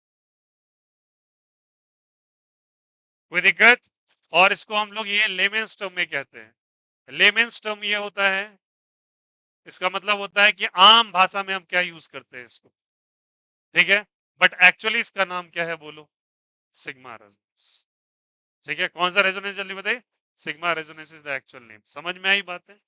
कोई दिक्कत? और इसको हम लोग ये लेमेन्स टर्म में कहते हैं। लेमेन्स टर्म ये होता है, इसका मतलब होता है कि आम भाषा में हम क्या यूज करते हैं इसको। ठीक है। बट एक्चुअली इसका नाम क्या है बोलो, सिग्मा रेजोनेंस। ठीक है। कौन सा रेजोनेंस जल्दी बताइए, sigma resonance is the actual name. समझ में आई बात है?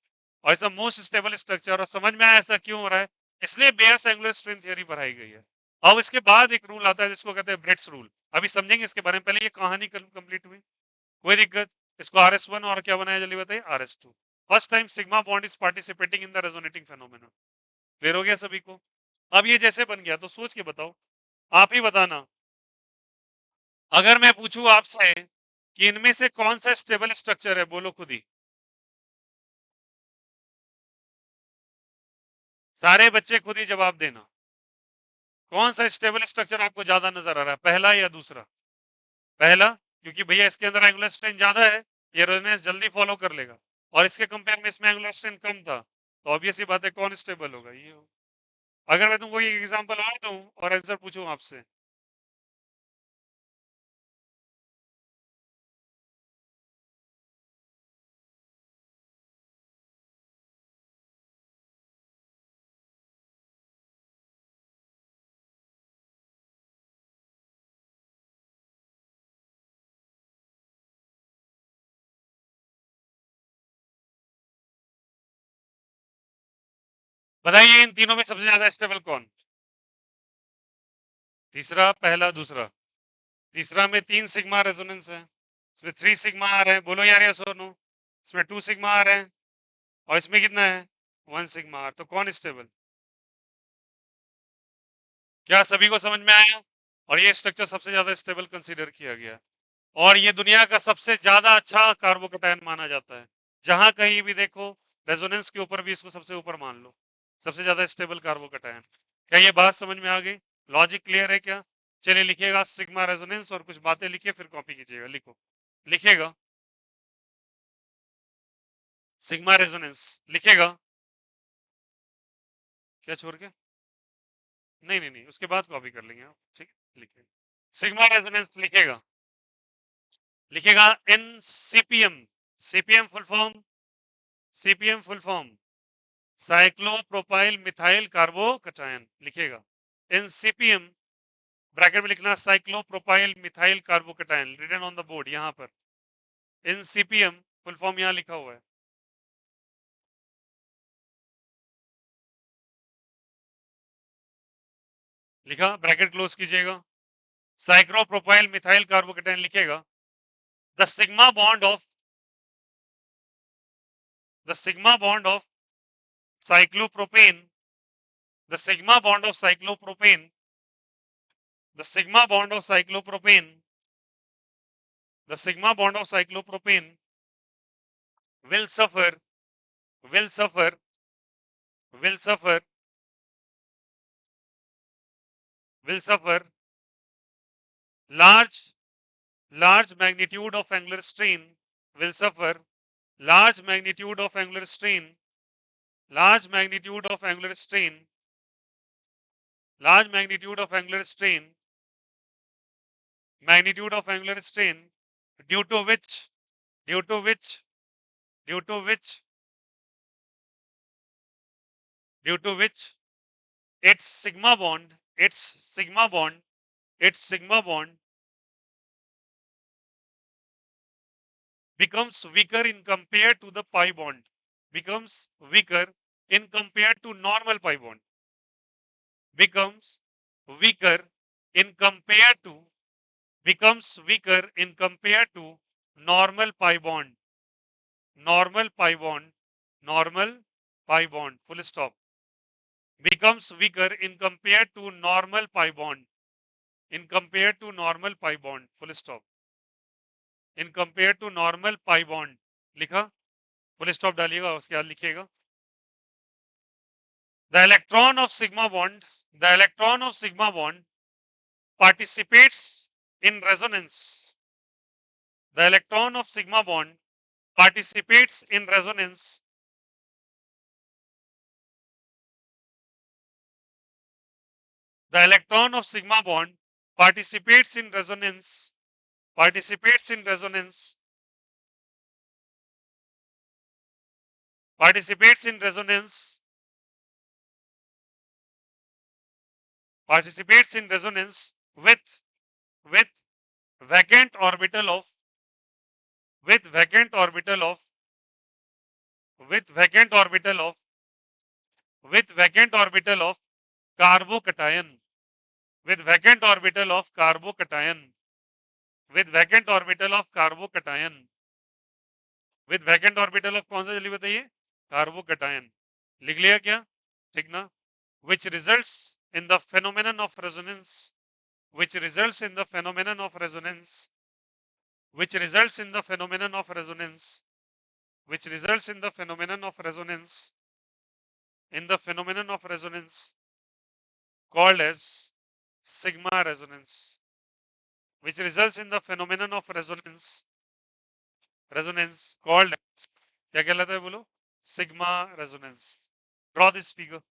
और ऐसा मोस्ट स्टेबल स्ट्रक्चर, और समझ में आया ऐसा क्यों हो रहा है, इसलिए बेयर्स एंगुलर स्ट्रेंथ थ्योरी पढ़ाई गई है। अब इसके बाद एक रूल आता है जिसको कहते हैं ब्रेड्स रूल। अभी समझेंगे इसके बारे में, पहले ये कहानी कंप्लीट हुई। कोई दिक्कत? इसको RS1 और क्या बनाया जल्दी बताइए, RS2। First time sigma bond is participating in the resonating phenomenon. Clear हो गया सभी को? अब ये जैसे बन गया तो सोच के बताओ, आप ही बताना। अगर मैं पूछूं आपसे कि इनमें से कौन सा स्टेबल स्ट्रक्चर है, बोलो खुद ही। सारे बच्चे खुद ही जवाब देना। कौन सा स्टेबल स्ट्रक्चर आपको ज्यादा नजर आ रहा है, पहला या दूसरा? पहला, क्योंकि भैया इसके अंदर एंगुलर स्ट्रेंथ ज्यादा है, ये रेजोनेंस जल्दी फॉलो कर लेगा। और इसके कंपेयर में इसमें एंगुलर स्ट्रेंथ कम था, तो ऑब्वियस ही बात है कौन स्टेबल होगा, ये होगा। अगर मैं तुमको एक एग्जांपल और दूं और आंसर पूछूं आपसे, बताइए इन तीनों में सबसे ज्यादा स्टेबल कौन? तीसरा, पहला, दूसरा। तीसरा में 3 सिग्मा रेजोनेंस है, इसमें 3 सिग्मा आ रहे हैं, बोलो यार यस और नो। इसमें 2 सिग्मा आ रहे हैं और इसमें कितना है? 1 सिग्मा। तो कौन स्टेबल? क्या सभी को समझ में आया? और ये स्ट्रक्चर सबसे ज्यादा स्टेबल कंसीडर किया गया और ये दुनिया का सबसे ज्यादा अच्छा कार्बोकैटायन माना जाता है। जहां कहीं भी देखो रेजोनेंस के ऊपर भी इसको सबसे ऊपर मान लो, सबसे ज्यादा स्टेबल कार्बोकैटायन। क्या ये बात समझ में आ गई? लॉजिक क्लियर है क्या? चलिए लिखिएगा सिग्मा रेजोनेंस और कुछ बातें लिखिए फिर कॉपी कीजिएगा। लिखो, लिखिएगा सिग्मा रेजोनेंस, लिखिएगा। क्या छोड़ के? नहीं नहीं नहीं, उसके बाद कॉपी कर लेंगे आप, ठीक है, लिखिए सिग्मा रेजोनेंस, लिखिएगा। लिखिएगा in CPM. CPM full form, CPM full form cyclopropyl methyl carbocation. लिखिएगा इन सीपीएम, ब्रैकेट में लिखना cyclopropyl methyl carbocation, written on the board यहां पर। इन सीपीएम फुल फॉर्म यहां लिखा हुआ है। लिखा, ब्रैकेट क्लोज कीजिएगा। साइक्लोप्रोपाइल मिथाइल कार्बोकैटायन लिखेगा the sigma bond of, the sigma bond of cyclopropane, the sigma bond of cyclopropane, the sigma bond of cyclopropane, the sigma bond of cyclopropane will suffer, will suffer, will suffer, will suffer large, large magnitude of angular strain, will suffer large magnitude of angular strain, large magnitude of angular strain, large magnitude of angular strain, magnitude of angular strain, due to which, due to which, due to which, due to which its sigma bond, its sigma bond, its sigma bond becomes weaker in compared to the pi bond, becomes weaker in compared to normal pi bond, becomes weaker in compared to, becomes weaker in compared to normal pi bond, normal pi bond, normal pi bond, full stop, becomes weaker in compared to normal pi bond, in compared to normal pi bond, full stop, in compared to normal pi bond। लिखा, full stop डालिएगा, उसके बाद लिखिएगा the electron of sigma bond, the electron of sigma bond participates in resonance, the electron of sigma bond participates in resonance, the electron of sigma bond participates in resonance, participates in resonance, participates in resonance, participates in resonance with vacant orbital of, with vacant orbital of, with vacant orbital of, with vacant orbital of carbocation, with vacant orbital of carbocation, with vacant orbital of carbocation, with vacant orbital of कौन सा जल्दी बताइए? Carbocation. लिख लिया क्या? ठीक ना? which results in the phenomenon of resonance, which results in the phenomenon of resonance, which results in the phenomenon of resonance, which results in the phenomenon of resonance, in the phenomenon of resonance called as sigma resonance, which results in the phenomenon of resonance, resonance called as, क्या कहलाता है बोलो? Sigma resonance. Draw this figure.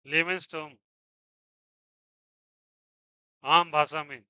Layman's term, आम भाषा में।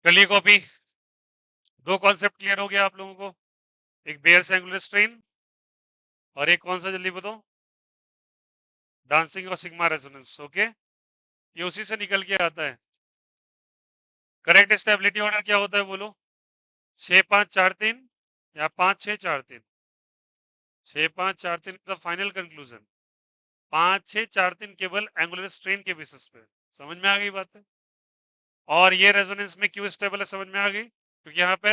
चलिए copy, दो concept clear हो गया आप लोगों को, एक बेयर्स एंगुलर स्ट्रेन और एक कौन सा जल्दी बताओ, डांसिंग और सिग्मा रेजोनेंस। ओके, ये उसी से निकल के आता है। करेक्ट स्टेबिलिटी ऑर्डर क्या होता है बोलो? 6-5-4-3 या 5-6-4-3? 6-5-4-3 का फाइनल कंक्लूजन, 5-6-4-3 केवल एंगुलर स्ट्रेन के बेसिस पे। समझ में आ गई बात है? और ये रेजोनेंस में क्यों स्टेबल है, समझ में आ गई? क्योंकि यहाँ पे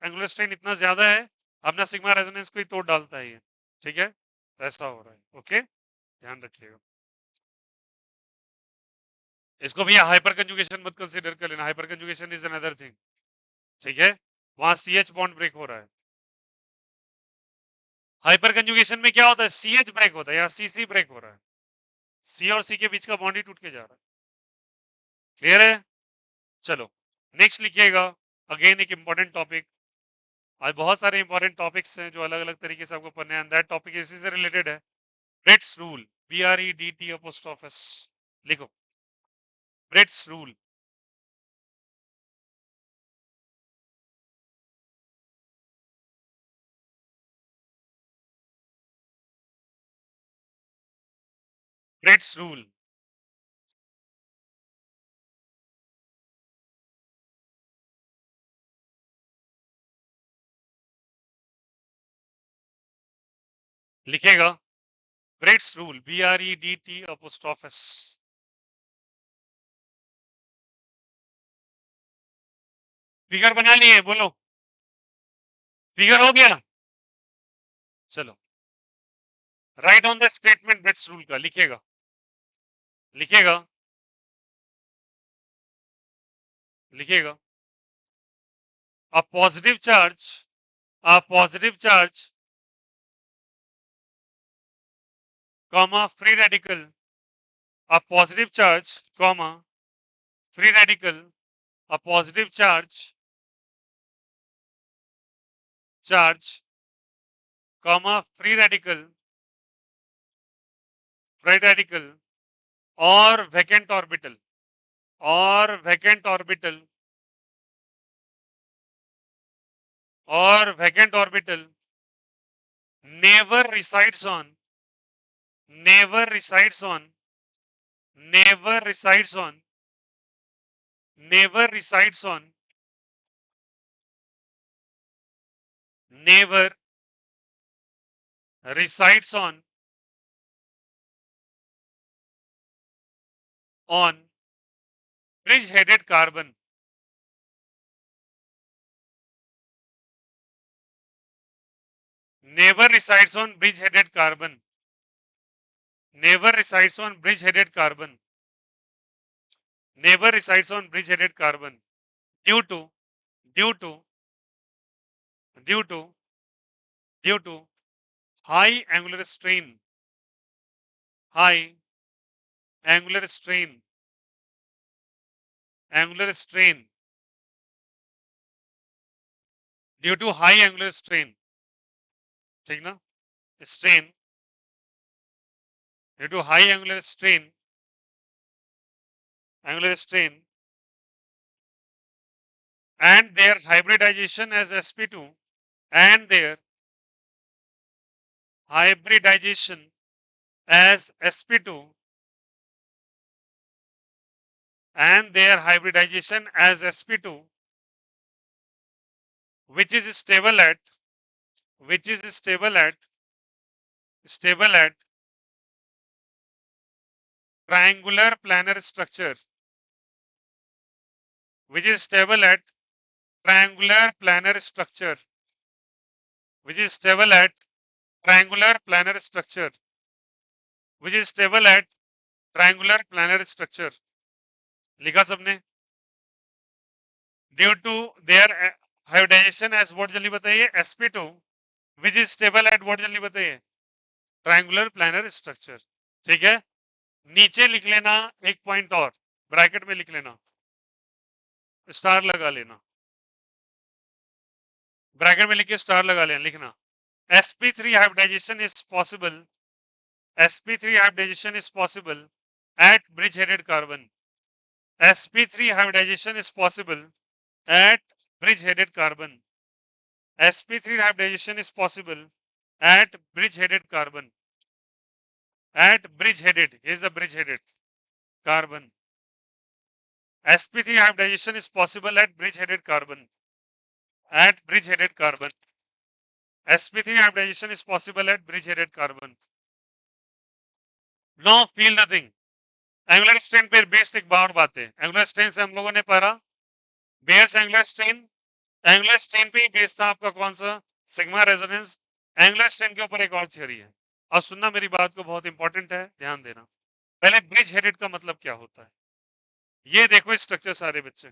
एंगुलर स्ट्रेन इतना ज्यादा है, अपना सिग्मा रेजोनेंस को ही तोड़ डालता है ये। ठीक है, ऐसा हो रहा है। ओके, ध्यान रखिएगा। इसको भी हाइपर कंजुगेशन मत कंसीडर कर लेना, hyper conjugation is another thing. ठीक है, वहां सीएच बॉन्ड ब्रेक हो रहा है। हाइपर कंजुगेशन में क्या होता है, सीएच ब्रेक होता है, यहाँ सीसी ब्रेक हो रहा है, सी और सी के बीच का बॉन्ड ही टूट के जा रहा है। क्लियर है? चलो नेक्स्ट लिखिएगा, अगेन एक इंपॉर्टेंट टॉपिक। आज बहुत सारे इंपॉर्टेंट टॉपिक्स हैं जो अलग अलग तरीके से आपको पढ़ने हैं, दैट टॉपिक इसी से रिलेटेड है। ब्रेट्स रूल, BREDT अपोस्ट्रोफस, लिखो ब्रेट्स रूल। ब्रेट्स रूल, लिखेगा Bredt's rule, BREDT apostrophe s. Figure बना लिए, बोलो फिगर हो गया। चलो write on the statement Bredt's rule का, लिखेगा लिखेगा लिखेगा a positive charge, a positive charge, comma free radical, a positive charge, comma free radical, a positive charge, comma free radical और vacant orbital, और vacant orbital, और vacant orbital never resides on, never resides on, never resides on, never resides on, never resides on bridge headed carbon, never resides on bridge headed carbon, never resides on bridge headed carbon, never resides on bridge headed carbon due to due to due to due to high angular strain, high angular strain, angular strain, due to high angular strain, ठीक ना, strain, due to high angular strain, angular strain and their hybridization as sp2, and their hybridization as sp2, and their hybridization as sp2, which is stable at which is stable at triangular planar structure, which is stable at triangular planar structure, which is stable at triangular planar structure, which is stable at triangular planar structure. लिखा सबने? Due to their hybridization as what जल्दी बताइए? sp2 which is stable at what जल्दी बताइए? Triangular planar structure. ठीक है, नीचे लिख लेना एक पॉइंट और, ब्रैकेट में लिख लेना, स्टार लगा लेना, ब्रैकेट में लिख के स्टार लगा लेना, लिखना sp3 hybridization is possible, sp3 hybridization is possible at bridge headed carbon, sp3 hybridization is possible at bridge headed carbon, sp3 hybridization is possible at bridge headed carbon, at bridge headed, here's the bridge headed carbon, sp3 hybridization is possible at bridge headed carbon, at bridge headed carbon, sp3 hybridization is possible at bridge headed carbon. Now feel the thing. Angular strain पे based एक बार बात है, angular strain से हम लोगों ने पढ़ा Baeyer's angular strain, angular strain पे ही बेस्ड था आपका कौन सा? Sigma resonance. एंगुलर स्ट्रेन के ऊपर एक और थ्योरी है, और सुनना मेरी बात को, बहुत इंपॉर्टेंट है, ध्यान देना। पहले ब्रिज हेडेड का मतलब क्या होता है, ये देखो स्ट्रक्चर सारे बच्चे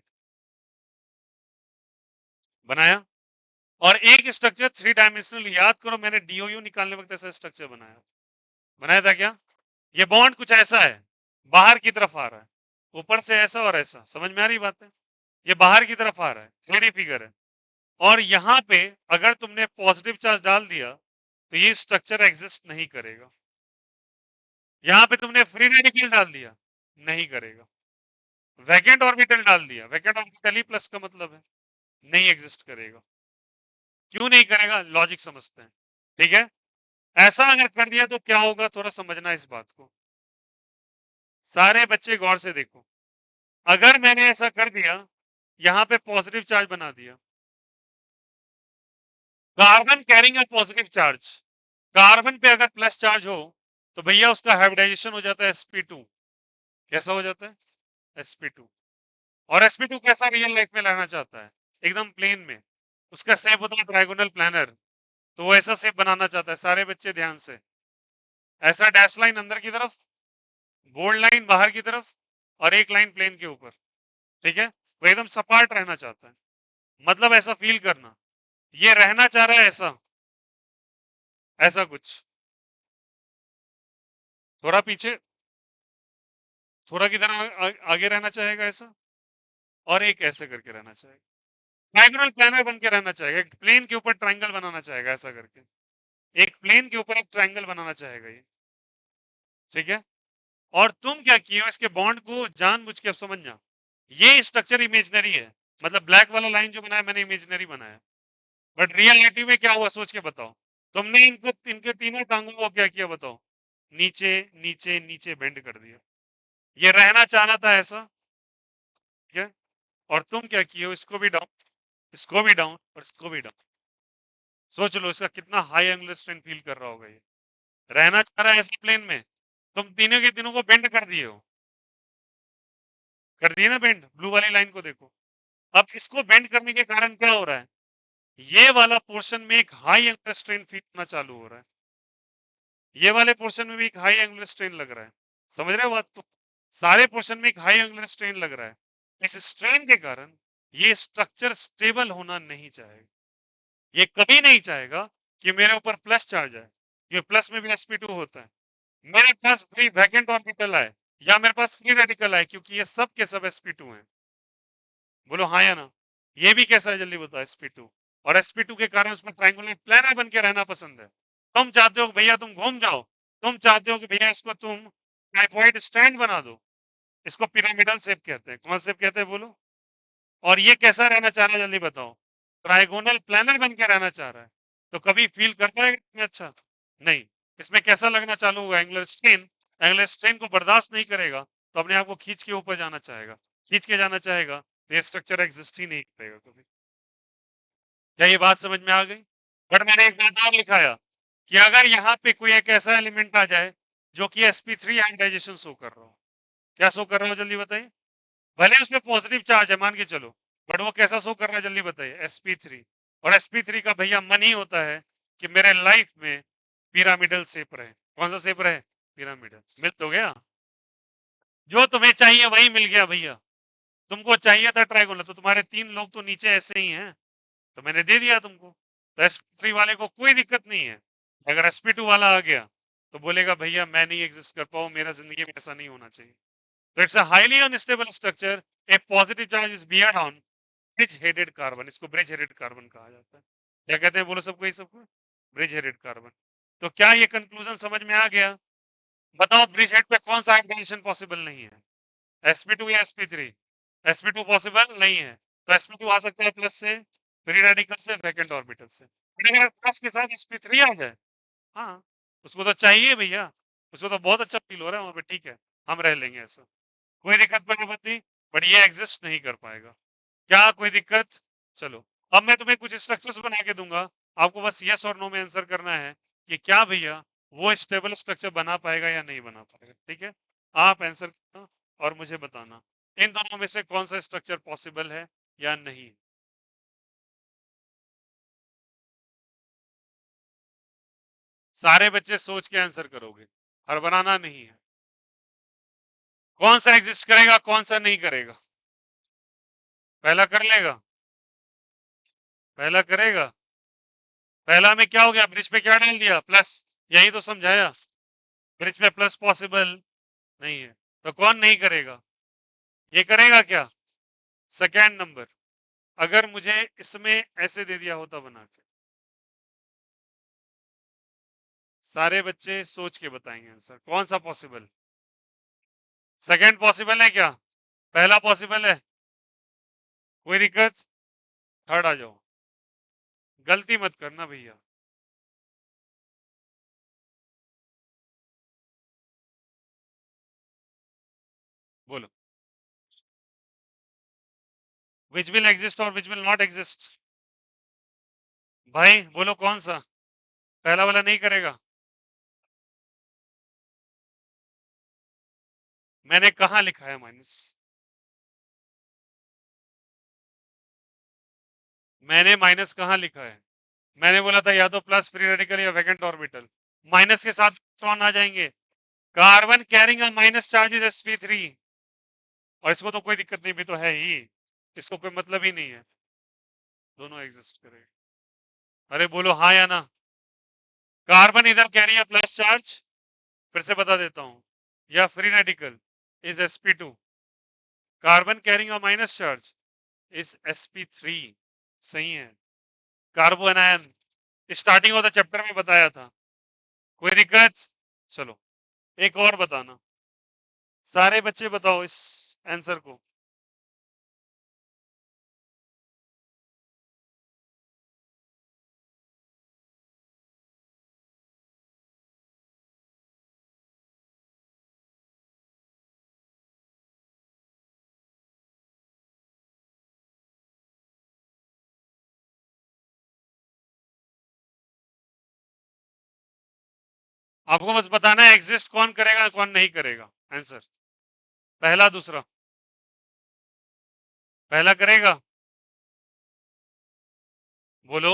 बनाया, और एक स्ट्रक्चर थ्री डायमेंशनल, याद करो मैंने डीओयू निकालने वक्त ऐसा स्ट्रक्चर बनाया, बनाया था क्या? ये बॉन्ड कुछ ऐसा है, बाहर की तरफ आ रहा है, ऊपर से ऐसा और ऐसा, समझ में आ रही बात है? ये बाहर की तरफ आ रहा है, 3D फिगर है, और यहाँ पे अगर तुमने पॉजिटिव चार्ज डाल दिया तो ये स्ट्रक्चर एग्जिस्ट नहीं करेगा। यहाँ पे तुमने फ्री रेडिकल डाल दिया, नहीं करेगा। वैकेंट ऑर्बिटल डाल दिया, वैकेंट ऑर्बिटल ही प्लस का मतलब है, नहीं एग्जिस्ट करेगा। क्यों नहीं करेगा? लॉजिक समझते हैं, ठीक है? ऐसा अगर कर दिया तो क्या होगा, थोड़ा समझना इस बात को, सारे बच्चे गौर से देखो। अगर मैंने ऐसा कर दिया, यहाँ पे पॉजिटिव चार्ज बना दिया, carbon carrying a positive charge, carbon पे अगर प्लस चार्ज हो तो भैया उसका हाइब्रिडाइजेशन हो जाता है sp2। कैसा हो जाता है? sp2। और sp2 कैसा रियल लाइफ में लाना चाहता है? एकदम प्लेन में, उसका शेप होता है ट्रायगोनल प्लानर, तो वो ऐसा शेप बनाना चाहता है। सारे बच्चे ध्यान से, ऐसा डैश लाइन अंदर की तरफ, बोल्ड लाइन बाहर की तरफ, और एक लाइन प्लेन के ऊपर, ठीक है? वो एकदम सपाट रहना चाहता है, मतलब ऐसा फील करना, ये रहना चाह रहा है ऐसा, ऐसा कुछ, थोड़ा पीछे, थोड़ा किधर आगे रहना चाहेगा ऐसा, और एक ऐसे करके रहना चाहेगा, ट्रायंगल प्लानर बन के रहना चाहेगा, एक प्लेन के ऊपर ट्रायंगल बनाना चाहेगा ऐसा करके, एक प्लेन के ऊपर एक ट्रायंगल बनाना चाहेगा ये, ठीक है? और तुम क्या किए हो, इसके बॉन्ड को जानबूझ के, अब समझना, ये स्ट्रक्चर इमेजिनरी है, मतलब ब्लैक वाला लाइन जो बनाया मैंने इमेजिनरी बनाया, बट रियलिटी में क्या हुआ सोच के बताओ। तुमने इनको, इनके तीनों टांगों को क्या किया बताओ? नीचे नीचे नीचे बेंड कर दिया, ये रहना चाहना था ऐसा, ठीक है? और तुम क्या किए हो, इसको भी डाउन, इसको भी डाउन, और इसको भी डाउन। सोच लो इसका कितना हाई एंगुलर स्ट्रेंथ फील कर रहा होगा ये, रहना चाह रहा है ऐसे प्लेन में, तुम तीनों के तीनों को बेंड कर दिए हो, कर दिए ना बेंड, ब्लू वाली लाइन को देखो। अब इसको बेंड करने के कारण क्या हो रहा है, ये वाला पोर्शन में एक हाई एंगुलर स्ट्रेन फील होना चालू हो रहा है, ये वाले पोर्शन में भी एक हाई एंगुलर स्ट्रेन लग रहा है, समझ रहे हो बात? तो सारे पोर्शन में एक हाई एंगुलर स्ट्रेन लग रहा है, इस स्ट्रेन के कारण ये स्ट्रक्चर स्टेबल होना नहीं चाहेगा, ये कभी नहीं चाहेगा कि मेरे ऊपर प्लस चार्ज आए, ये प्लस में भी sp2 होता है, मेरे पास फ्री वैकेंट ऑर्बिटल आए, या मेरे पास फ्री रेडिकल आए, क्योंकि ये सब के सब sp2 हैं। बोलो हाँ या ना? ये भी कैसा है जल्दी बताओ, sp2, और sp2 के कारण उसमें ट्रायंगुलर प्लानर बन के रहना पसंद है। तुम चाहते हो भैया तुम घूम जाओ, तुम चाहते हो कि भैया इसको तुम टाइपॉइड स्टैंड बना दो, इसको पिरामिडल शेप कहते हैं, कौन शेप कहते हैं बोलो? और ये कैसा रहना चाह रहा है जल्दी बताओ? ट्राइगोनल प्लानर बन के रहना चाह रहा है, तो कभी फील कर पाएगा अच्छा? नहीं, इसमें कैसा लगना चालू होगा, एंगुलर स्ट्रेन, एंगुलर स्ट्रेन को बर्दाश्त नहीं करेगा, तो अपने आप को खींच के ऊपर जाना चाहेगा, खींच के जाना चाहेगा, तो ये स्ट्रक्चर एग्जिस्ट ही नहीं करेगा कभी। क्या ये बात समझ में आ गई? बट मैंने एक बात और लिखाया कि अगर यहाँ पे कोई एक ऐसा एलिमेंट आ जाए जो कि sp3 आयनाइजेशन शो कर रहा हो, क्या शो कर रहा हो जल्दी बताइए। भले उसमें पॉजिटिव चार्ज है मान के चलो, बट वो कैसा शो कर रहा है जल्दी बताइए, sp3। और sp3 का भैया मन ही होता है कि मेरे लाइफ में पिरामिडल शेप रहे। कौन सा शेप रहे? पिरामिडल। मिल तो गया, जो तुम्हें चाहिए वही मिल गया भैया। तुमको चाहिए था ट्राइगोनल, तो तुम्हारे 3 लोग तो नीचे ऐसे ही हैं, तो मैंने दे दिया तुमको। तो sp3 वाले को कोई दिक्कत नहीं है। अगर sp2 वाला आ गया तो बोलेगा भैया मैं नहीं एग्जिस्ट कर पाऊँ, मेरा जिंदगी में ऐसा नहीं होना चाहिए। तो it's a highly unstable structure, A positive charge is beard on bridge headed carbon. इसको ब्रिज हेडेड कार्बन कहा जाता है। क्या कहते हैं बोलो सबको, ये सबको ब्रिज हेडेड कार्बन। तो क्या ये कंक्लूजन समझ में आ गया? बताओ ब्रिज हेड पे कौन सा हाइब्रिडेशन पॉसिबल नहीं है? sp2 या sp3? sp2 पॉसिबल नहीं है, तो sp2 आ सकता है प्लस से, फ्री रेडिकल से, वैकेंट ऑर्बिटल से। बट अगर प्लस के साथ sp3 आ जाए, हाँ, उसको तो चाहिए भैया, उसको तो बहुत अच्छा फील हो रहा है वहां पे, ठीक है, हम रह लेंगे ऐसा, कोई दिक्कत परेशानी नहीं। बट ये एग्जिस्ट नहीं कर पाएगा। क्या कोई दिक्कत? चलो, अब मैं तुम्हें कुछ स्ट्रक्चर्स बना के दूंगा, आपको बस यस और नो में आंसर करना है कि क्या भैया वो स्टेबल स्ट्रक्चर बना पाएगा या नहीं बना पाएगा। ठीक है, आप आंसर करना और मुझे बताना इन दोनों में से कौन सा स्ट्रक्चर पॉसिबल है या नहीं। सारे बच्चे सोच के आंसर करोगे, हड़बड़ाना नहीं है। कौन सा एग्जिस्ट करेगा, कौन सा नहीं करेगा? पहला कर लेगा, पहला करेगा। पहला में क्या हो गया, ब्रिज पे क्या डाल दिया, प्लस। यही तो समझाया, ब्रिज पे प्लस पॉसिबल नहीं है, तो कौन नहीं करेगा? ये करेगा क्या? सेकेंड नंबर, अगर मुझे इसमें ऐसे दे दिया होता बना के, सारे बच्चे सोच के बताएंगे आंसर, कौन सा पॉसिबल? सेकेंड पॉसिबल है क्या? पहला पॉसिबल है, कोई दिक्कत? थर्ड आ जाओ, गलती मत करना भैया। बोलो, विच विल एग्जिस्ट और विच विल नॉट एग्जिस्ट? भाई बोलो कौन सा? पहला वाला नहीं करेगा? मैंने कहा लिखा है माइनस? मैंने माइनस कहाँ लिखा है? मैंने बोला था या तो प्लस फ्री रेडिकल या वैकेंट ऑर्बिटल। माइनस के साथ कौन आ जाएंगे? Carbon carrying a minus charge is sp3। और इसको तो कोई दिक्कत नहीं भी तो है ही, इसको कोई मतलब ही नहीं है, दोनों एग्जिस्ट करें। अरे बोलो हाँ या ना। कार्बन इधर कैरी है प्लस चार्ज, फिर से बता देता हूं, या free radical is sp2, carbon carrying a minus charge is sp3। सही है, carbo anion, starting of the chapter में बताया था। कोई दिक्कत? चलो, एक और बताना, सारे बच्चे बताओ इस आंसर को। आपको बस बताना है एग्जिस्ट कौन करेगा कौन नहीं करेगा। आंसर पहला दूसरा, पहला करेगा, बोलो।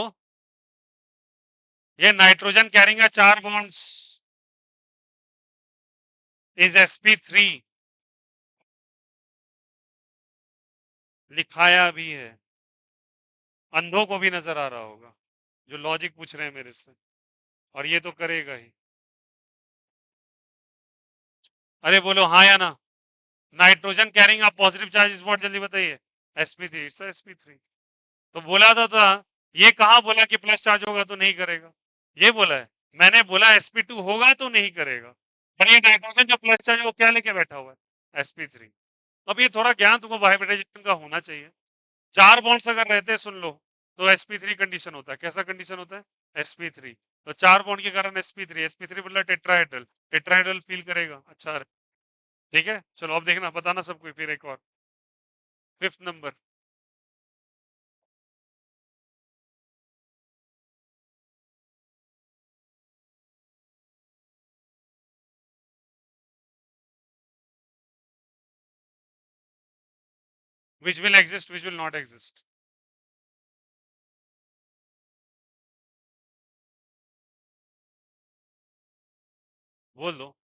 ये nitrogen carrying 4 bonds is sp3, लिखाया भी है, अंधों को भी नजर आ रहा होगा जो लॉजिक पूछ रहे हैं मेरे से, और ये तो करेगा ही। अरे बोलो हाँ या ना। नाइट्रोजन कैरिंग आप पॉजिटिव चार्ज इस जल्दी बताइए। sp3, sir sp3। तो बोला था ये कहा बोला कि प्लस चार्ज होगा तो नहीं करेगा, ये बोला है। मैंने बोला sp2 होगा तो नहीं करेगा, पर ये नाइट्रोजन जो प्लस चार्ज है वो क्या लेके बैठा हुआ है, sp3। अब ये थोड़ा ज्ञान तुमको हाइब्रिडाइजेशन का होना चाहिए। 4 बॉन्ड्स अगर रहते सुन लो, तो sp3 कंडीशन होता है, कैसा कंडीशन होता है, sp3। तो 4 बॉन्ड के कारण sp3, sp3 मतलब टेट्राहेड्रल, टेट्राहेड्रल फील करेगा अच्छा। ठीक है, चलो अब देखना, बताना सबको फिर एक और। Fifth number, which will exist, which will not exist. बोल दो।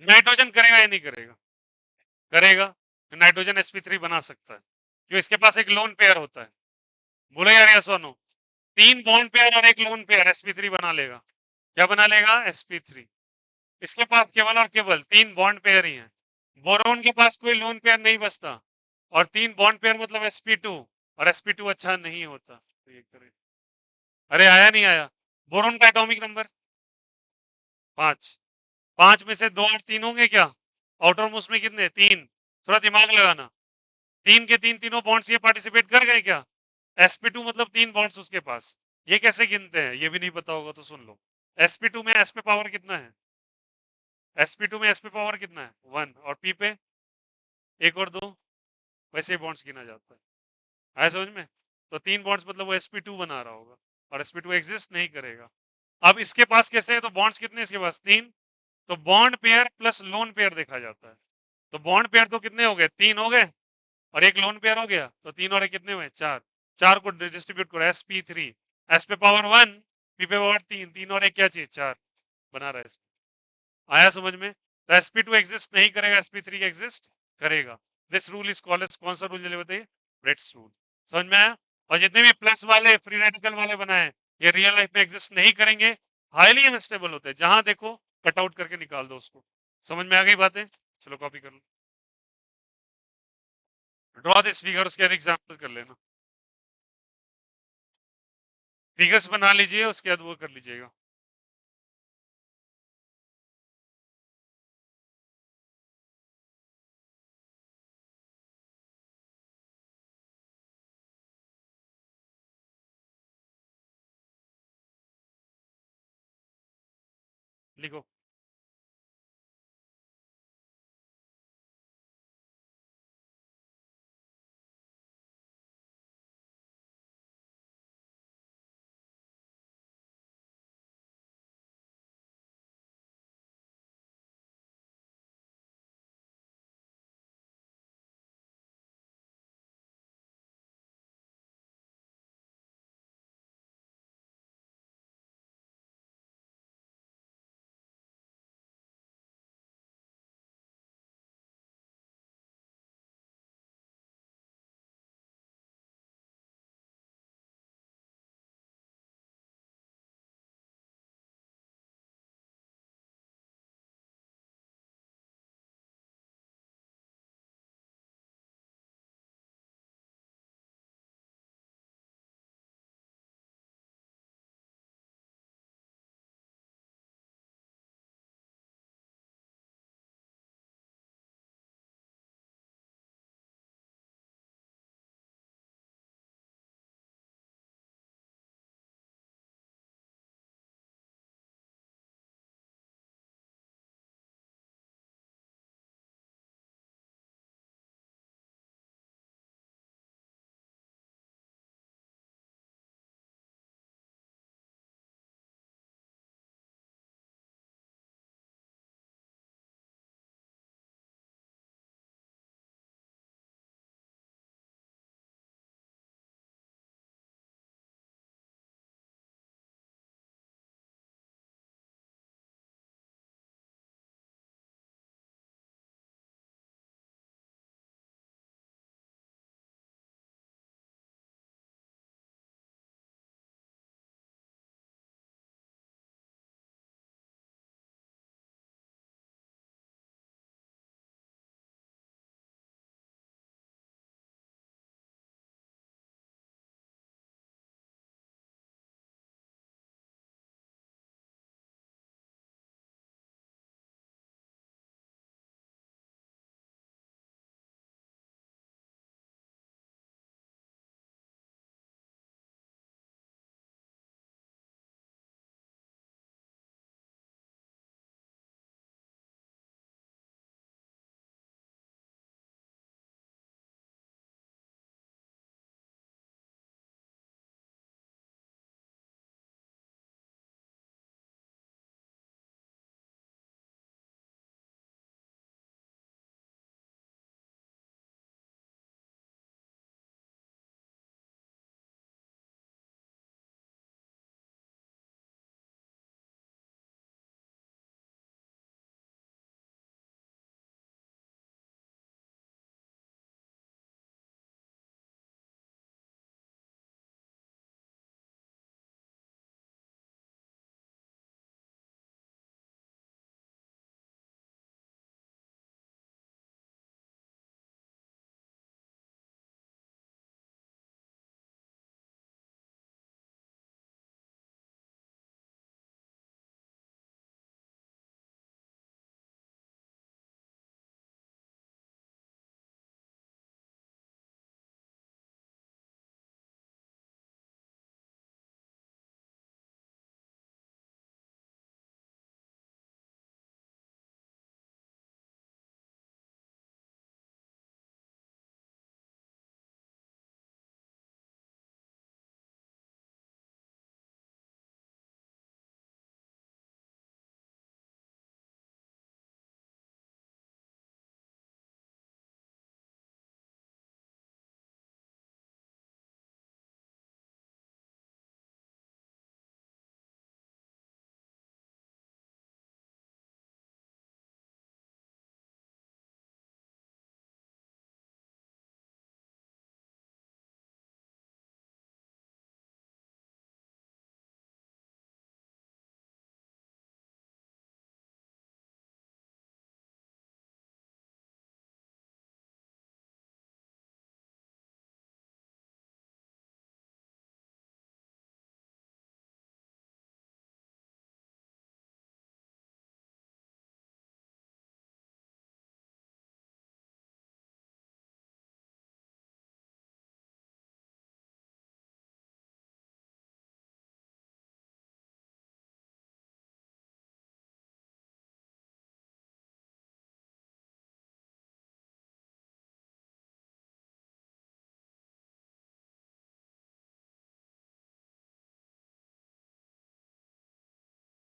नाइट्रोजन करेगा या नहीं करेगा? करेगा। नाइट्रोजन sp3 बना सकता है, क्यों? इसके पास एक लोन पेयर होता है। बोलो यार, या सोनो, 3 बॉन्ड पेयर और एक लोन पेयर sp3 बना लेगा। क्या बना लेगा? sp3। इसके पास केवल और केवल 3 बॉन्ड पेयर ही हैं। बोरोन के पास कोई लोन पेयर नहीं बचता, और 3 बॉन्ड पेयर मतलब sp2, और sp2 अच्छा नहीं होता, तो ये करें। अरे आया नहीं आया? बोरोन का एटॉमिक नंबर 5। 5 में से 2 और 3 होंगे क्या? आउटर मोस्ट में कितने? 3। थोड़ा दिमाग लगाना। 3 के 3 तीनों बॉन्ड्स ये पार्टिसिपेट कर गए क्या? sp2 मतलब 3 बॉन्ड्स उसके पास। ये कैसे गिनते हैं? ये भी नहीं पता होगा तो सुन लो। sp2 में s पे पावर कितना है? sp2 में s पे पावर कितना है? 1। और p पे 1 और 2। वैसे बॉन्ड्स गिना जाता है। आया समझ में? तो 3 बॉन्ड्स मतलब वो sp2 बना रहा होगा, और sp2 एग्जिस्ट नहीं करेगा। अब इसके पास कैसे है? तो बॉन्ड्स कितने इसके पास? 3। तो bond pair plus lone pair देखा जाता है। तो बॉन्ड पेयर तो कितने हो गए? 3 हो गए, और एक लोन पेयर हो गया, तो 3 और एक कितने हुए? 4। 4 को डिस्ट्रीब्यूट करो, sp3। s पे पावर 1, p पे पावर 3, 3 और एक क्या चीज? 4 बना रहा है। आया समझ में? तो sp2 एग्जिस्ट नहीं करेगा, sp3 एग्जिस्ट करेगा। This rule is called as, कौन सा रूल चले बताइए? Bredt's rule. समझ में आया? और जितने भी प्लस वाले फ्री रेडिकल वाले बनाए, ये रियल लाइफ में एग्जिस्ट नहीं करेंगे, हाईली अनस्टेबल होते हैं। जहां देखो कट आउट करके निकाल दो उसको। समझ में आ गई बातें? चलो कॉपी कर लो। ड्रॉ दिस फिगर, उसके बाद एग्जाम्पल कर लेना। फिगर्स बना लीजिए, उसके बाद वो कर लीजिएगा। लिखो।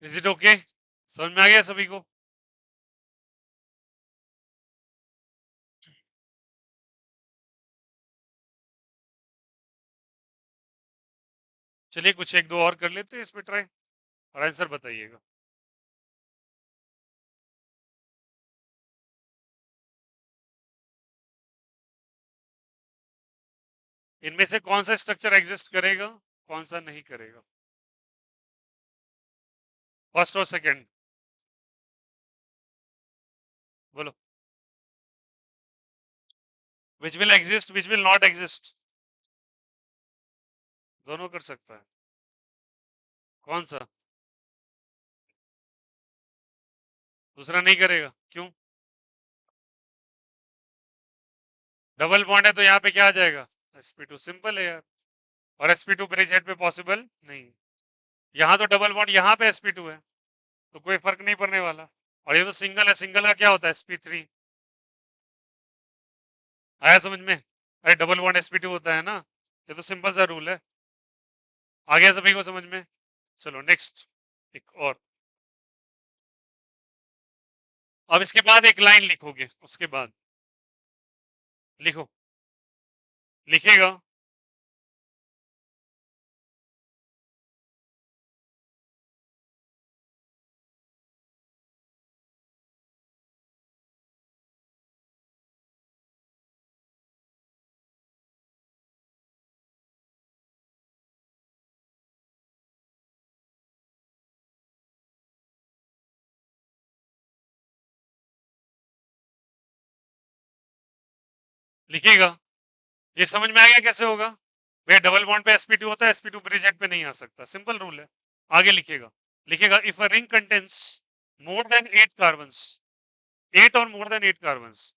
Is it okay? समझ में आ गया सभी को? चलिए कुछ एक दो और कर लेते हैं इस पे ट्राई, और आंसर बताइएगा। इनमें से कौन सा स्ट्रक्चर एग्जिस्ट करेगा, कौन सा नहीं करेगा? फर्स्ट और सेकंड बोलो। Which will exist, which will not exist? दोनों कर सकता है। कौन सा? दूसरा नहीं करेगा, क्यों? डबल बॉन्ड है तो यहाँ पे क्या आ जाएगा? sp2। सिंपल है यार। और sp2 ब्रिज हेड पे पॉसिबल नहीं। यहाँ तो डबल बॉन्ड, यहाँ पे sp2 है, तो कोई फर्क नहीं पड़ने वाला। और ये तो सिंगल है, सिंगल का क्या होता है? sp3। आया समझ में? अरे डबल बॉन्ड sp2 होता है ना, ये तो सिंपल सा रूल है। आ गया सभी को समझ में? चलो नेक्स्ट, एक और। अब इसके बाद एक लाइन लिखोगे, उसके बाद लिखो, लिखेगा। लिखेगा। ये समझ में आ गया कैसे होगा? भैया डबल बॉन्ड पे sp2 होता है, sp2 ब्रिज हेड पे नहीं आ सकता, सिंपल रूल है। आगे लिखेगा, लिखेगा if a ring contains more than 8 carbons, 8 or more than 8 carbons,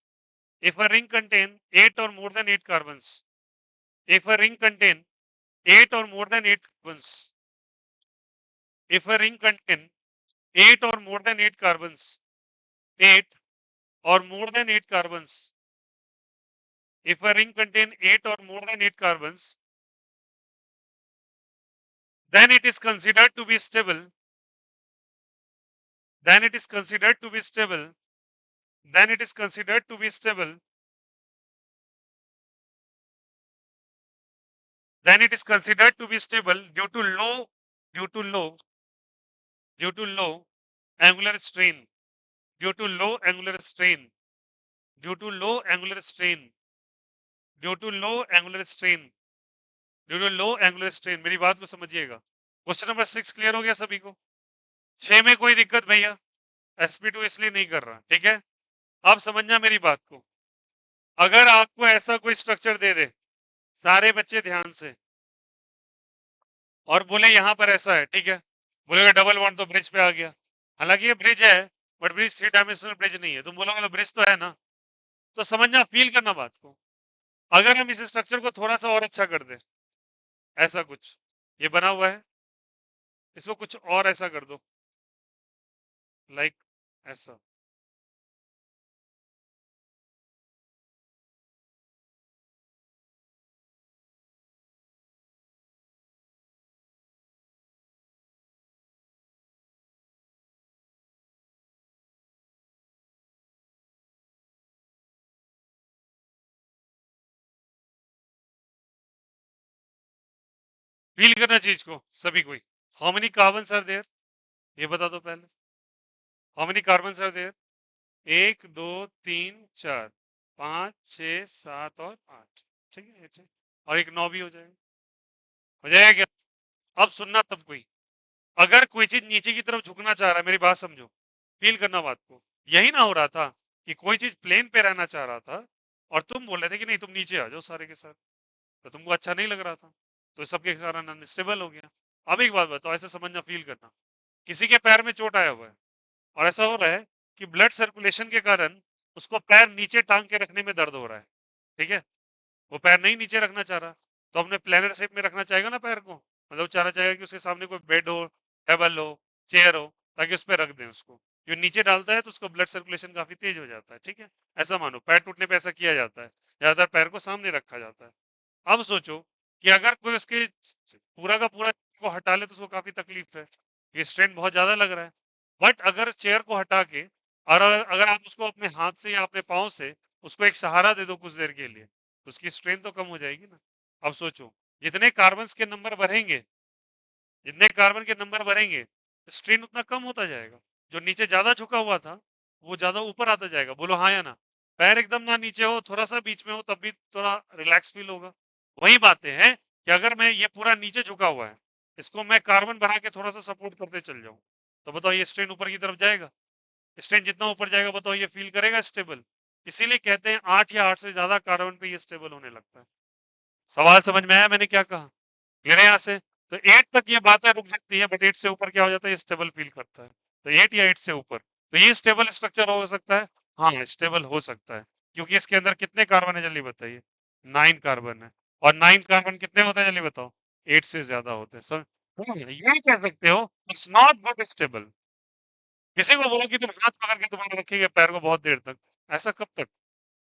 if a ring contain 8 or more than 8 carbons, if a ring contain 8 or more than 8 carbons, if a ring contain 8 or more than 8 carbons, 8 or more than 8 carbons, if a ring contain 8 or more than 8 carbons, then it is considered to be stable, then it is considered to be stable, then it is considered to be stable, then it is considered to be stable due to low, due to low, due to low angular strain, due to low angular strain, due to low angular strain, due to low angular strain, due to low angular strain। मेरी बात को समझिएगा। Question number 6 clear हो गया सभी को? 6 में कोई दिक्कत भैया? sp2 इसलिए नहीं कर रहा, ठीक है? अब समझना मेरी बात को। अगर आपको ऐसा कोई स्ट्रक्चर दे दे, सारे बच्चे ध्यान से, और बोले यहां पर ऐसा है, ठीक है, बोलेगा डबल बॉन्ड तो ब्रिज पे आ गया, हालांकि ये ब्रिज है, बट ब्रिज 3 डायमेंशनल ब्रिज नहीं है। तुम बोलोगे तो ब्रिज तो है ना, तो समझना, फील करना बात को। अगर हम इस स्ट्रक्चर को थोड़ा सा और अच्छा कर दे, ऐसा कुछ ये बना हुआ है, इसको कुछ और ऐसा कर दो, लाइक ऐसा, फील करना चीज को सभी कोई। How many carbon are there, ये बता दो पहले। How many carbon are there? 1 2 3 4 5 6 7 और 8, ठीक है, ये ठीक। और एक 9 भी हो जाएगा, हो जाएगा क्या? अब सुनना तब कोई, अगर कोई चीज नीचे की तरफ झुकना चाह रहा है, मेरी बात समझो, फील करना बात को। यही ना हो रहा था कि कोई चीज प्लेन पे रहना चाह रहा था, और तुम बोल रहे थे कि नहीं तुम नीचे आ जाओ सारे के साथ, तो तुमको अच्छा नहीं लग रहा था, तो सबके कारण अनस्टेबल हो गया। अब एक बात बताओ, ऐसे समझना, फील करना, किसी के पैर में चोट आया हुआ है, और ऐसा हो रहा है कि ब्लड सर्कुलेशन के कारण उसको पैर नीचे टांग के रखने में दर्द हो रहा है, ठीक है, वो पैर नहीं नीचे रखना चाह रहा, तो अपने प्लेनर शेप में रखना चाहेगा ना पैर को, मतलब चाहना चाहेगा कि उसके सामने कोई बेड हो, टेबल हो, चेयर हो, ताकि उस पर रख दें उसको। जो नीचे डालता है तो उसको ब्लड सर्कुलेशन काफी तेज हो जाता है, ठीक है। ऐसा मानो पैर टूटने पे ऐसा किया जाता है, ज्यादातर पैर को सामने रखा जाता है। अब सोचो कि अगर कोई उसके पूरा का पूरा को हटा ले तो उसको काफी तकलीफ है, ये स्ट्रेन बहुत ज्यादा लग रहा है। बट अगर चेयर को हटा के और अगर आप उसको अपने हाथ से या अपने पाँव से उसको एक सहारा दे दो कुछ देर के लिए, तो उसकी स्ट्रेन तो कम हो जाएगी ना। अब सोचो, जितने कार्बन के नंबर बढ़ेंगे, जितने कार्बन के नंबर बढ़ेंगे, स्ट्रेन उतना कम होता जाएगा। जो नीचे ज्यादा झुका हुआ था वो ज्यादा ऊपर आता जाएगा। बोलो हाँ या ना। पैर एकदम ना नीचे हो, थोड़ा सा बीच में हो, तब भी थोड़ा रिलैक्स फील होगा। वही बातें हैं कि अगर मैं ये पूरा नीचे झुका हुआ है, इसको मैं कार्बन बढ़ा के थोड़ा सा सपोर्ट करते चल जाऊं, तो बताओ ये स्ट्रेन ऊपर की तरफ जाएगा। स्ट्रेन जितना ऊपर जाएगा बताओ ये फील करेगा स्टेबल। इसीलिए कहते हैं 8 या 8 से ज्यादा कार्बन पे ये स्टेबल होने लगता है। सवाल समझ में आया मैंने क्या कहा? मेरे यहाँ से तो 8 तक ये बातें रुक जाती है, बट 8 से ऊपर क्या हो जाता है, स्टेबल फील करता है। तो 8 या 8 से ऊपर तो ये स्टेबल स्ट्रक्चर हो सकता है। हाँ, स्टेबल हो सकता है, क्योंकि इसके अंदर कितने कार्बन है जल्दी बताइए। 9 कार्बन है। और 9 कार्बन कितने होते हैं जल्दी बताओ। 8 से ज्यादा होते हैं सब। हाँ, ये कह सकते हो इट्स नॉट गुड स्टेबल। किसी को बोलो कि तुम हाथ पकड़ के तुम्हारे रखेंगे पैर को बहुत देर तक, ऐसा कब तक?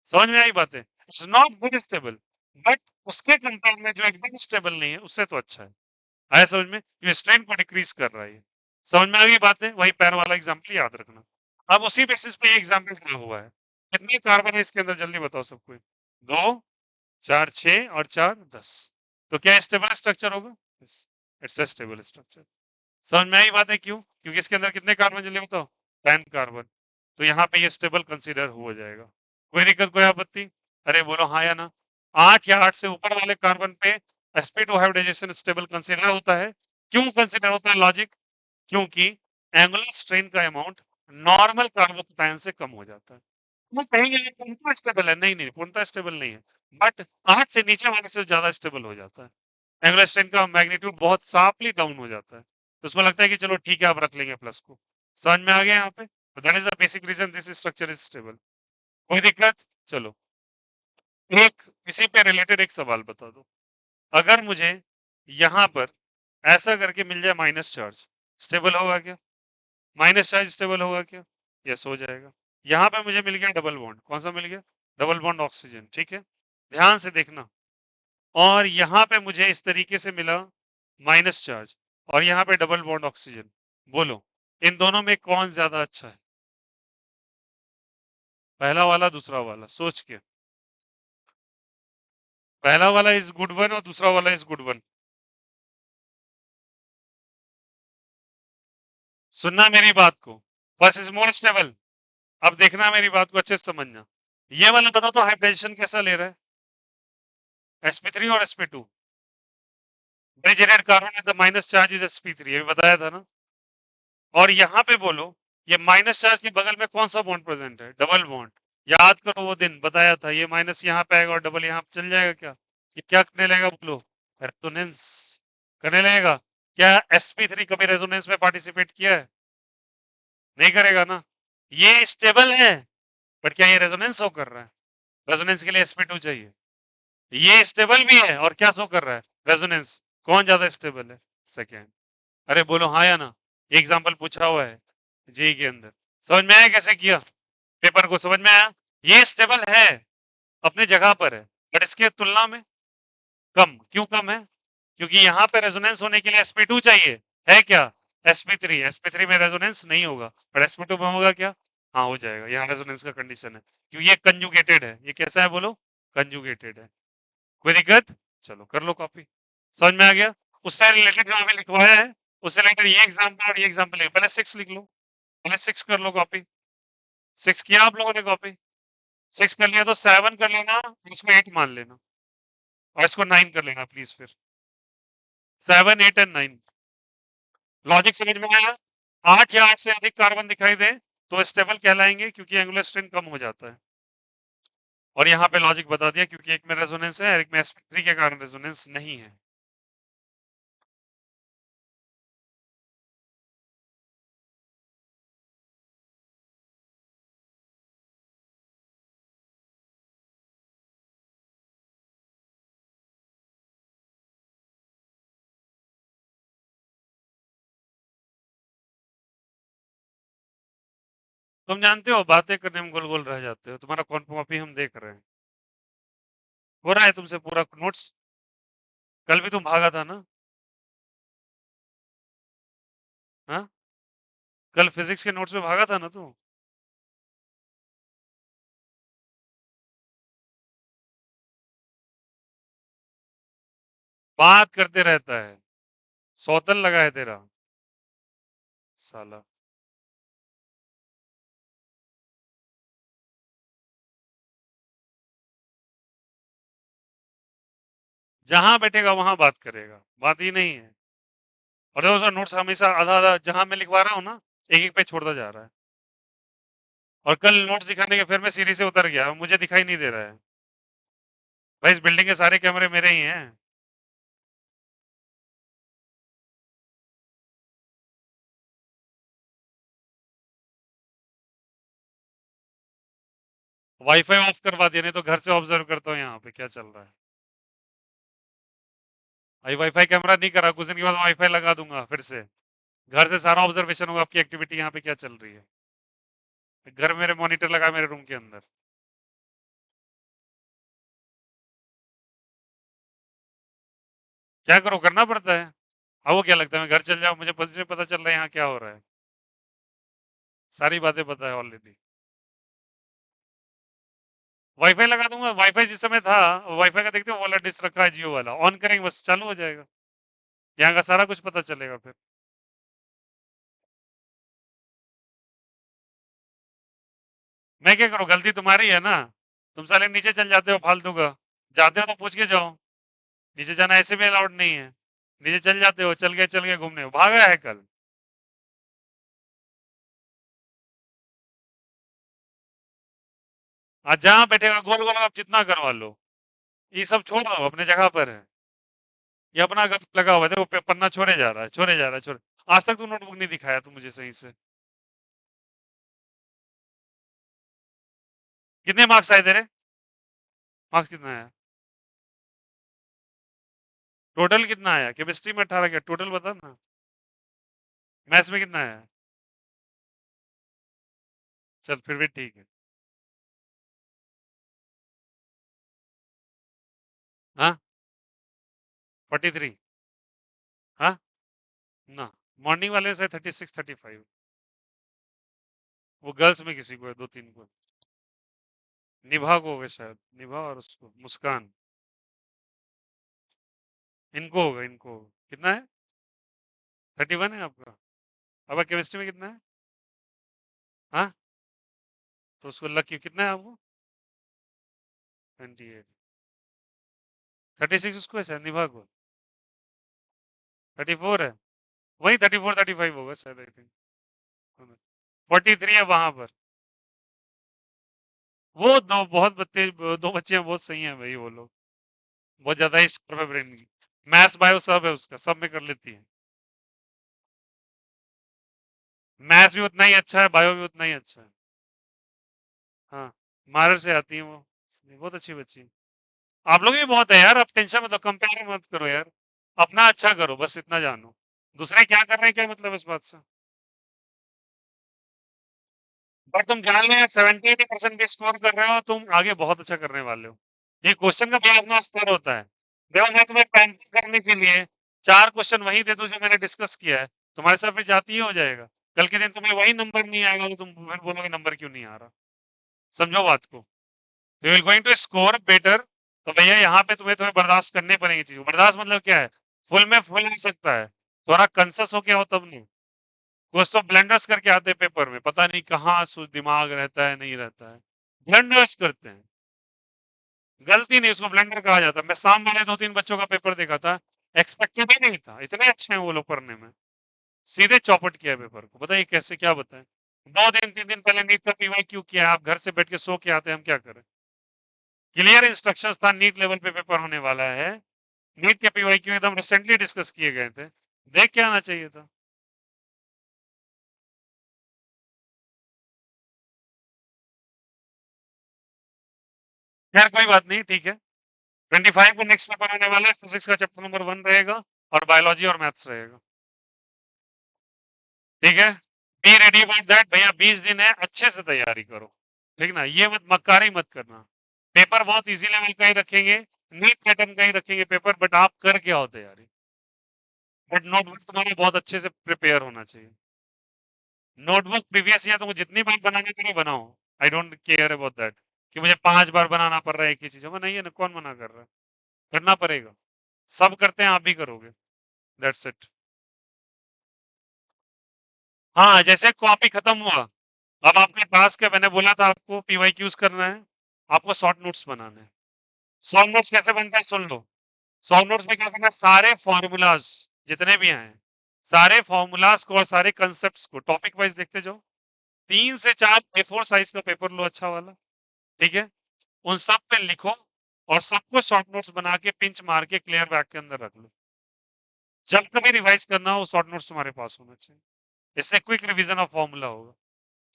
समझ में आई बातें? It's not good stable. But उसके कंपेयर में जो एकदम स्टेबल नहीं है उससे तो अच्छा है। आया समझ में? ये स्ट्रेन को डिक्रीज कर रहा है ये। समझ में आ गई बात है? वही पैर वाला एग्जाम्पल याद रखना। अब उसी बेसिस पे ये एग्जाम्पल क्या हुआ है। कितने कार्बन है इसके अंदर जल्दी बताओ सबको। 2 4 6 और 4 10। तो क्या स्टेबल स्ट्रक्चर होगा? It's a stable structure. समझ में आई बात है क्यों? क्योंकि इसके अंदर कितने कार्बन जल्दी बताओ। 10 कार्बन। तो यहाँ पे ये स्टेबल कंसीडर हो जाएगा। कोई दिक्कत कोई आपत्ति? अरे बोलो हाँ या ना। 8 या 8 से ऊपर वाले कार्बन पे sp2 हाइब्रिडाइजेशन स्टेबल कंसीडर होता है। क्यों कंसीडर होता है लॉजिक? क्योंकि एंगुलर स्ट्रेन का अमाउंट नॉर्मल कार्बोकैटायन से कम हो जाता है। वो कहेंगे ये पूर्णतः स्टेबल है। नहीं नहीं, पूर्णतः स्टेबल नहीं है। बट 8 से नीचे वाले से ज्यादा स्टेबल हो जाता है। एंगुलर स्ट्रेन का मैग्नीट्यूड बहुत शार्पली डाउन हो जाता है। तो उसमें लगता है कि चलो ठीक है आप रख लेंगे प्लस को। समझ में आ गया यहाँ पे? That is the basic reason this structure is stable. कोई दिक्कत? चलो, एक इसी पे रिलेटेड एक सवाल बता दो। अगर मुझे यहाँ पर ऐसा करके मिल जाए माइनस चार्ज, स्टेबल होगा क्या? माइनस चार्ज स्टेबल होगा क्या? यस हो जाएगा। यहाँ पे मुझे मिल गया डबल बॉन्ड। कौन सा मिल गया? Double bond oxygen. ठीक है, ध्यान से देखना। और यहाँ पे मुझे इस तरीके से मिला माइनस चार्ज, और यहाँ पे डबल बॉन्ड ऑक्सीजन। बोलो इन दोनों में कौन ज्यादा अच्छा है? पहला वाला दूसरा वाला सोच के। पहला वाला इज गुड वन और दूसरा वाला इज गुड वन। सुनना मेरी बात को। First is more stable. अब देखना मेरी बात को अच्छे से समझना। ये वाला बताओ तो हाइब्रिडाइजेशन कैसा ले रहा है? sp3 और sp2। Generate carbon with the minus charge is sp3, ये भी बताया था ना। और यहाँ पे बोलो ये माइनस चार्ज के बगल में कौन सा बॉन्ड प्रेजेंट है? Double bond. याद करो वो दिन बताया था, ये माइनस यहाँ पे आएगा और डबल यहाँ पे चल जाएगा क्या? ये क्या करने लगेगा बोलो? रेजोनेंस करने लगेगा। क्या sp3 कभी रेजोनेंस में पार्टिसिपेट किया है? नहीं करेगा ना। ये स्टेबल है, बट क्या ये रेजोनेंस शो कर रहा है? रेजोनेंस के लिए sp2 चाहिए। ये स्टेबल भी है और क्या शो कर रहा है? रेजोनेंस। कौन ज्यादा स्टेबल है? सेकेंड। अरे बोलो हाँ या ना। एग्जाम्पल पूछा हुआ है जी के अंदर। समझ में आया कैसे किया? पेपर को समझ में आया? ये स्टेबल है, अपने जगह पर है, बट इसके तुलना में कम। क्यों कम है? क्योंकि यहाँ पे रेजोनेंस होने के लिए sp2 चाहिए। है क्या? sp3। sp3 में रेजोनेंस नहीं होगा, पर sp2 में होगा क्या? हाँ हो जाएगा। यहाँ रेजोनेंस का कंडीशन है क्योंकि ये कंजुगेटेड है। ये कैसा है बोलो? कंजुगेटेड है। कोई दिक्कत? चलो कर लो कॉपी। समझ में आ गया? उससे रिलेटेड जो हमें लिखवाया है उससे रिलेटेड ये एग्जाम्पल और ये एग्जाम्पल पहले 6 लिख लो। पहले 6 कर लो कॉपी। 6 किया आप लोगों ने कॉपी? 6 कर लिया तो 7 कर लेना, इसको 8 मान लेना, और इसको 9 कर लेना प्लीज फिर। 7 8 एंड 9। लॉजिक समझ में आया? 8 या 8 से अधिक कार्बन दिखाई दे तो स्टेबल कहलाएंगे, क्योंकि एंगुलर स्ट्रेन कम हो जाता है। और यहाँ पे लॉजिक बता दिया, क्योंकि एक में रेजोनेंस है और एक में sp3 के कारण रेजोनेंस नहीं है। तुम जानते हो बातें करने में गोल गोल रह जाते हो। तुम्हारा कॉपी हम देख रहे हैं। हो रहा है तुमसे पूरा नोट्स? कल भी तुम भागा था ना? कल फिजिक्स के नोट्स में भागा था ना तू? बात करते रहता है, सौतन लगा है तेरा साला। जहां बैठेगा वहां बात करेगा, बात ही नहीं है। और देखो उसका नोट्स हमेशा आधा आधा जहां मैं लिखवा रहा हूँ ना, एक एक पेज छोड़ता जा रहा है। और कल नोट्स दिखाने के फिर मैं सीढ़ी से उतर गया, मुझे दिखाई नहीं दे रहा है। भाई इस बिल्डिंग के सारे कैमरे मेरे ही हैं। वाईफाई ऑफ करवा दिया, नहीं तो घर से ऑब्जर्व करता हूँ यहाँ पे क्या चल रहा है। भाई वाईफाई कैमरा नहीं करा, कुछ दिन के बाद वाईफाई लगा दूंगा फिर से। घर से सारा ऑब्जर्वेशन होगा आपकी एक्टिविटी यहाँ पे क्या चल रही है। घर मेरे मॉनिटर लगा है मेरे रूम के अंदर। क्या करो, करना पड़ता है। अब वो क्या लगता है मैं घर चल जाऊँ, मुझे पता चल रहा है यहाँ क्या हो रहा है। सारी बातें पता है ऑलरेडी। वाईफाई लगा दूंगा, वाईफाई जिस समय था वाईफाई का देखते हो वाला डिश रखा है जियो वाला, ऑन करेंगे बस चालू हो जाएगा। यहाँ का सारा कुछ पता चलेगा फिर। मैं क्या करूँ, गलती तुम्हारी है ना। तुम साले नीचे चल जाते हो फालतू का। जाते हो तो पूछ के जाओ। नीचे जाना ऐसे भी अलाउड नहीं है। नीचे चल जाते हो, चल गए घूमने, भागा है कल। आज जहाँ बैठेगा गोल गोल आप जितना करवा लो। ये सब छोड़ दो, अपने जगह पर है। ये अपना गप लगा हुआ है, देखो पन्ना छोड़े जा रहा है, छोड़े जा रहा है, छोड़े। आज तक तू नोटबुक नहीं दिखाया तू मुझे सही से। कितने मार्क्स आए तेरे? मार्क्स कितना आया? टोटल कितना आया? केमिस्ट्री में 18 क्या टोटल बता ना। मैथ्स में कितना आया? चल फिर भी ठीक है। हाँ, 43। हाँ ना, मॉर्निंग वाले से 36 35। वो गर्ल्स में किसी को है, दो तीन को। निभा को होगा शायद, निभा और उसको मुस्कान। इनको होगा, इनको होगा। कितना है? 31 है आपका? अब केमिस्ट्री में कितना है? हाँ, तो उसको लकी कितना है आपको? 28। 36 उसको है शायद, निभा को। 34 है। वही 34 35 होगा शायद, आई थिंक। 43 है वहां पर। वो दो बहुत बच्चे, दो बच्चे हैं बहुत सही हैं भाई वो लोग। बहुत ज्यादा ही शार्प है ब्रेन की। मैथ्स बायो सब है उसका, सब में कर लेती है। मैथ्स भी उतना ही अच्छा है, बायो भी उतना ही अच्छा है। हाँ, मारर से आती है वो। बहुत अच्छी बच्ची है। आप लोग भी बहुत है यार, आप टेंशन मत लो, कंपेयर मत करो यार। अपना अच्छा करो, बस इतना जानो। दूसरे क्या कर रहे हैं क्या मतलब इस बात से। बट तुम जान लो यार, 70 80% भी स्कोर कर रहे हो तुम, आगे बहुत अच्छा करने वाले हो। ये क्वेश्चन का भी अपना स्तर होता है। देखो मैं तुम्हें पैंटिंग करने के लिए 4 क्वेश्चन वही दे दूं जो मैंने डिस्कस किया है, तुम्हारे साथ फिर जाती ही हो जाएगा। कल के दिन तुम्हें वही नंबर नहीं आएगा तो तुम फिर बोलोगे नंबर क्यों नहीं आ रहा। समझो बात को। You will going to score better. तो भैया यहाँ पे तुम्हें तुम्हें बर्दाश्त करने पड़ेंगे चीजें। बर्दाश्त मतलब क्या है? फुल में फुल आ सकता है, थोड़ा कंसस हो क्या हो तब नहीं। कुछ तो ब्लंडर्स करके आते हैं पेपर में, पता नहीं कहाँ दिमाग रहता है नहीं रहता है। ब्लंडर्स करते हैं। गलती नहीं, उसको ब्लंडर कहा जाता है। मैं शाम वाले दो तीन बच्चों का पेपर देखा था, एक्सपेक्टेड ही नहीं था, इतने अच्छे हैं वो लोग पढ़ने में। सीधे चौपट किया पेपर को, बताइए कैसे, क्या बताएं। 2 दिन 3 दिन पहले नीट का पीवाई क्यों किया, आप घर से बैठ के सो के आते हैं, हम क्या करें। क्लियर इंस्ट्रक्शंस था, नीट लेवल पे पेपर होने वाला है। नीट के पीवाई क्यों एकदम रिसेंटली डिस्कस किए गए थे। देख के आना चाहिए था। खैर कोई बात नहीं, ठीक है। 25 को नेक्स्ट पेपर होने वाला है, फिजिक्स का चैप्टर नंबर 1 रहेगा। और बायोलॉजी और मैथ्स रहेगा। ठीक है। बी रेडी अबाउट दैट भैया, 20 दिन है, अच्छे से तैयारी करो। ठीक ना, ये मत मक्कारी मत करना। पेपर बहुत इजी लेवल का ही रखेंगे, नीट पैटर्न का ही रखेंगे पेपर, बट आप करके आओ तैयारी। बट नोटबुक तुम्हारे बहुत अच्छे से प्रिपेयर होना चाहिए। नोटबुक प्रीवियस ईयर तुमको जितनी बार बनाने के लिए बनाओ, I don't care about that कि मुझे 5 बार बनाना पड़ रहा है एक ही चीज़ में, नहीं है ना, कौन मना कर रहा है? करना पड़ेगा, सब करते हैं, आप भी करोगे, दैट्स इट। हाँ, जैसे कॉपी खत्म हुआ, अब आपके पास क्या, मैंने बोला था आपको पीवाईक्यूज करना है, आपको शॉर्ट नोट्स बनाने हैं। शॉर्ट नोट्स कैसे बनता है सुन लो। शॉर्ट नोट्स में क्या करना है, सारे फॉर्मूलाज जितने भी हैं, सारे फॉर्मूलाज को और सारे कंसेप्ट को टॉपिक वाइज देखते जाओ। 3 से 4 A4 साइज का पेपर लो अच्छा वाला, ठीक है, उन सब पे लिखो और सबको शॉर्ट नोट्स बना के पिंच मार के क्लियर बैग के अंदर रख लो। जब कभी रिवाइज करना हो शॉर्ट नोट्स तुम्हारे पास होना चाहिए, इससे क्विक रिवीजन ऑफ फॉर्मूला होगा।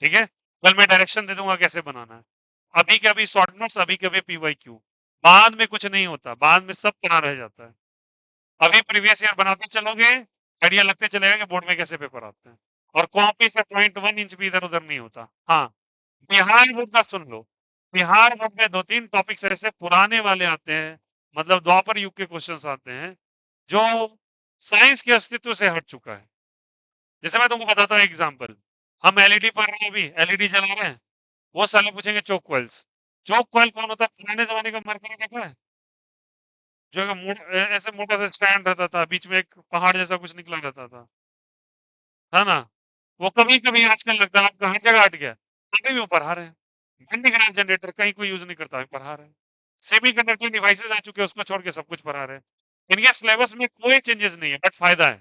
ठीक है, कल मैं डायरेक्शन दे दूंगा कैसे बनाना है। अभी के अभी शॉर्ट नोट्स, अभी के अभी पीवाईक्यू, बाद में कुछ नहीं होता, बाद में सब पढ़ा रह जाता है। अभी प्रीवियस ईयर बनाते चलोगे, आइडिया लगते चलेगा कि बोर्ड में कैसे पेपर आते हैं, और कॉपी से 0.1 इंच भी इधर उधर नहीं होता। हाँ, बिहार बोर्ड का सुन लो, बिहार बोर्ड में 2-3 टॉपिक्स ऐसे पुराने वाले आते हैं, मतलब द्वापर युग के क्वेश्चंस आते हैं, जो साइंस के अस्तित्व से हट चुका है। जैसे मैं तुमको बताता हूँ एग्जाम्पल, हम एलईडी पढ़ रहे हैं, अभी एलईडी जला रहे हैं, वो साले पूछेंगे चोक कॉइल्स। चोक कॉइल कौन होता है? पुराने जमाने का मरकरी देखा है, जो ऐसे मोटा सा स्टैंड रहता था, बीच में एक पहाड़ जैसा कुछ निकला रहता था ना? वो कभी कभी आजकल लगता है आपका हर जगह हट गया, अभी भी वो पढ़ा रहे हैं। ग्राफ जनरेटर कहीं कोई यूज नहीं करता, अभी पढ़ा रहे हैं। सेमी कंडक्टिंग डिवाइसेस आ चुके हैं, उसको छोड़ के सब कुछ पढ़ा रहे हैं। इनके सिलेबस में कोई चेंजेस नहीं है, बट फायदा है।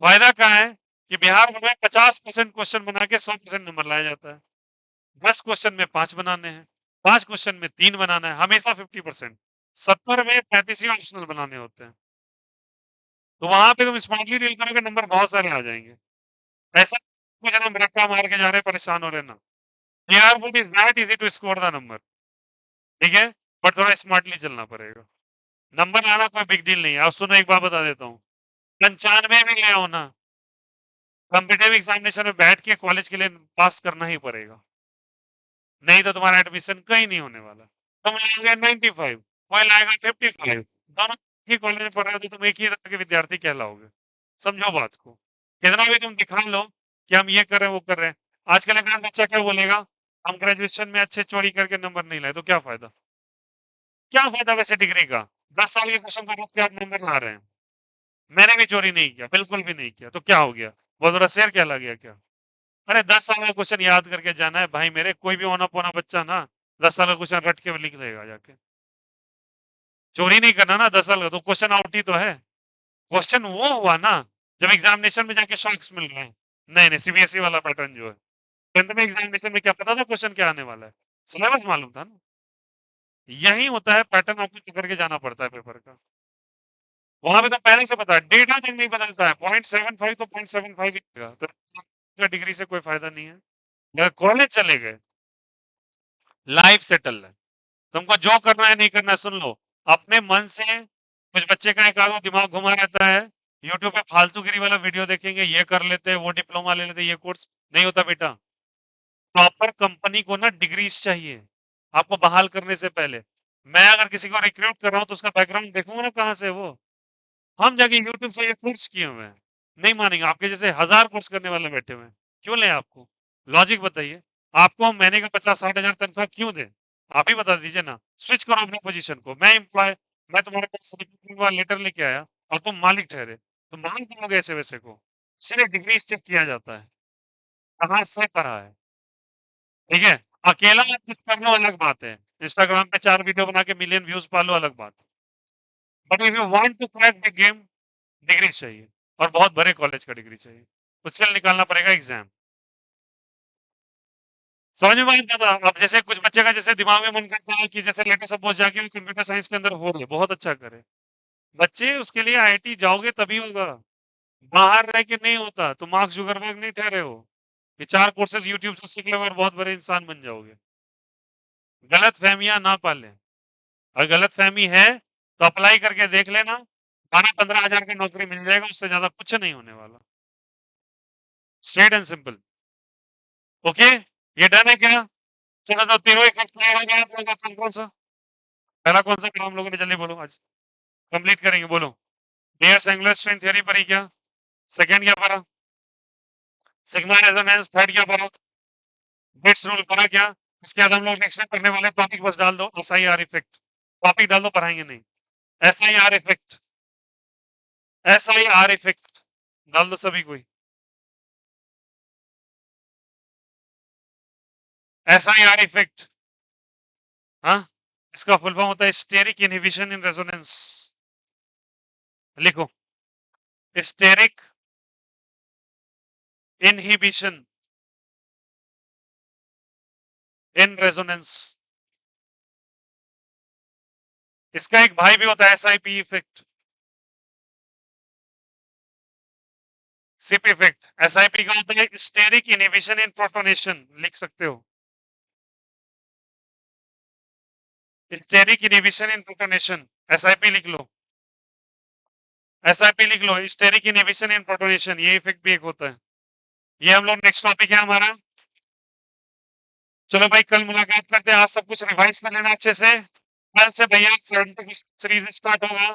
फायदा क्या है कि बिहार बोर्ड में 50% क्वेश्चन बना के 100% नंबर लाया जाता है। 10 क्वेश्चन में 5 बनाने हैं, 5 क्वेश्चन में 3 बनाना है, हमेशा 50%। 70 में 35 ही ऑप्शनल बनाने होते हैं। तो वहां पे तुम स्मार्टली डील करोगे, नंबर बहुत सारे आ जाएंगे। ऐसा कुछ हम रट्टा मार के जा रहे हैं, परेशान हो रहे ना। Bihar board is not easy to score the number, ठीक है, बट थोड़ा स्मार्टली चलना पड़ेगा। नंबर लाना कोई बिग डील नहीं है। अब सुनो, एक बात बता देता हूँ, 95 में ले आओ ना, कॉम्पिटेटिव एग्जामिनेशन में बैठ के कॉलेज के लिए पास करना ही पड़ेगा, नहीं तो तुम्हारा एडमिशन कहीं नहीं होने वाला। तुम लाओगे 95, कोई लाएगा 55, दोनों ही कॉलेज में पढ़ रहे हो तो तुम एक ही तरह के विद्यार्थी कहलाओगे। समझो बात को, कितना भी तुम दिखा लो कि हम ये कर रहे हैं वो कर रहे हैं, आजकल एक बच्चा क्या बोलेगा, हम ग्रेजुएशन में अच्छे चोरी करके नंबर नहीं लाए, तो क्या फायदा? क्या फायदा वैसे डिग्री का? 10 साल के क्वेश्चन को रोक के आप नंबर ला रहे हैं। मैंने भी चोरी नहीं किया, बिल्कुल भी नहीं किया, तो क्या हो गया? बहुत बड़ा शेर कहला गया क्या? अरे 10 साल का क्वेश्चन याद करके जाना है भाई मेरे, कोई भी होना पोना बच्चा ना 10 साल का क्वेश्चन रट के लिख देगा जाके। चोरी नहीं करना ना 10 साल का, तो क्वेश्चन आउट ही तो है। क्वेश्चन वो हुआ ना जब एग्जामिनेशन में जाके शॉक्स मिल रहे हैं। नहीं नहीं, सीबीएसई वाला पैटर्न जो है, 10th में एग्जामिनेशन में क्या पता था क्वेश्चन क्या आने वाला है? सिलेबस मालूम था ना। यही होता है पैटर्न, आपको पकड़ के जाना पड़ता है पेपर का। वहां पे तो पहले से पता है, डेटा तक नहीं बदलता है, 0.75 तो 0.75 ही रहेगा, तो डिग्री से कोई फायदा नहीं है। अगर कॉलेज चले गए, लाइफ सेटल है, तुमको जो करना है नहीं करना है, सुन लो अपने मन से। कुछ बच्चे का एक आधा दिमाग घुमा रहता है, यूट्यूब पे फालतूगिरी वाला वीडियो देखेंगे, ये कर लेते हैं, वो डिप्लोमा ले लेते हैं, ये कोर्स नहीं होता बेटा। प्रॉपर कंपनी को ना डिग्रीज चाहिए आपको बहाल करने से पहले। मैं अगर किसी को रिक्रूट कर रहा हूँ तो उसका बैकग्राउंड देखूंगा ना, कहाँ से वो। हम जाके यूट्यूब से ये कोर्स किए हुए हैं, नहीं मानेंगे, आपके जैसे 1000 कोर्स करने वाले बैठे हुए हैं, क्यों लें आपको? लॉजिक बताइए, आपको हम महीने का 50-60 हजार तनख्वाह क्यों दें? आप ही बता दीजिए ना। स्विच करो अपनी पोजीशन को, मैं एम्प्लॉय, मैं तुम्हारे पास रिक्रूटमेंट वाला लेटर लेके आया और तुम मालिक ठहरे, तो मान करोगे ऐसे वैसे को? सिर्फ डिग्री चेक किया जाता है, कहाँ से पढ़ा है, ठीक है। अकेला आप कुछ कर लो अलग बात है, इंस्टाग्राम पे 4 वीडियो बना के मिलियन व्यूज पा लो अलग बात, but if you want to crack the game, degree चाहिए, और बहुत बड़े कॉलेज का डिग्री चाहिए, उसके लिए निकालना पड़ेगा एग्जाम। समझ में बात आता? अब जैसे कुछ बच्चे का जैसे दिमाग में मन करता है कि जैसे लेटेस्ट सपोज जाके कंप्यूटर साइंस के अंदर हो रहे, बहुत अच्छा करे बच्चे, उसके लिए आईआईटी जाओगे तभी होगा, बाहर रह के नहीं होता। तुम मार्क जुगरबर्ग नहीं ठहरे हो कि 4 कोर्सेज यूट्यूब से सीख लोगे और बहुत बड़े इंसान बन जाओगे। गलत फहमियां ना पालें, अगर गलत फहमी है तो अप्लाई करके देख लेना, 12-15 हजार की नौकरी मिल जाएगा, उससे ज्यादा कुछ नहीं होने वाला। Straight and simple. ओके, ये डन है क्या? चलो तो तीनों ही क्लियर हो गया आप लोगों का। कौन कौन सा पहला कौन सा काम लोगों ने जल्दी बोलो, आज कंप्लीट करेंगे, बोलो। नियर एंगुलर स्ट्रेंथ थ्योरी पढ़ी क्या? सेकंड क्या पढ़ा? सिग्मा रेजोनेंस, थर्ड क्या पढ़ा, बिट्स रूल पढ़ा क्या, उसके बाद हम लोग नेक्स्ट करने वाले टॉपिक बस डाल दो, SIR इफेक्ट, टॉपिक डाल दो, पढ़ाएंगे नहीं। SIR इफेक्ट, SIR इफेक्ट डाल दो सभी कोई। SIR इफेक्ट, हाँ, इसका फुल फॉर्म होता है स्टेरिक इनहिबिशन इन रेजोनेंस। लिखो, स्टेरिक इनहिबिशन इन रेजोनेंस। इसका एक भाई भी होता है SIP effect, SIP effect. SIP का होता है स्टेरिक इनहिबिशन इन प्रोटोनेशन, लिख सकते हो, स्टेरिक इनहिबिशन इन प्रोटोनेशन, SIP लिख लो, SIP लिख लो, स्टेरिक इनहिबिशन इन प्रोटोनेशन, ये इफेक्ट भी एक होता है। ये हम लोग नेक्स्ट टॉपिक है हमारा। चलो भाई, कल मुलाकात करते हैं, आज सब कुछ रिवाइज कर लेना अच्छे से, कल से भैया सीरीज स्टार्ट होगा,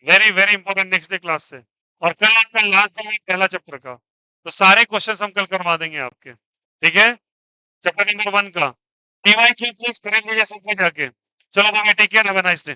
very very important, next day class से। और कल आपका लास्ट डे है पहला चैप्टर का, तो सारे क्वेश्चंस हम कल करवा देंगे आपके, ठीक है, चैप्टर नंबर 1 का। TY प्लीज करेंगे सब जाके। चलो भाई, take care, have a nice day.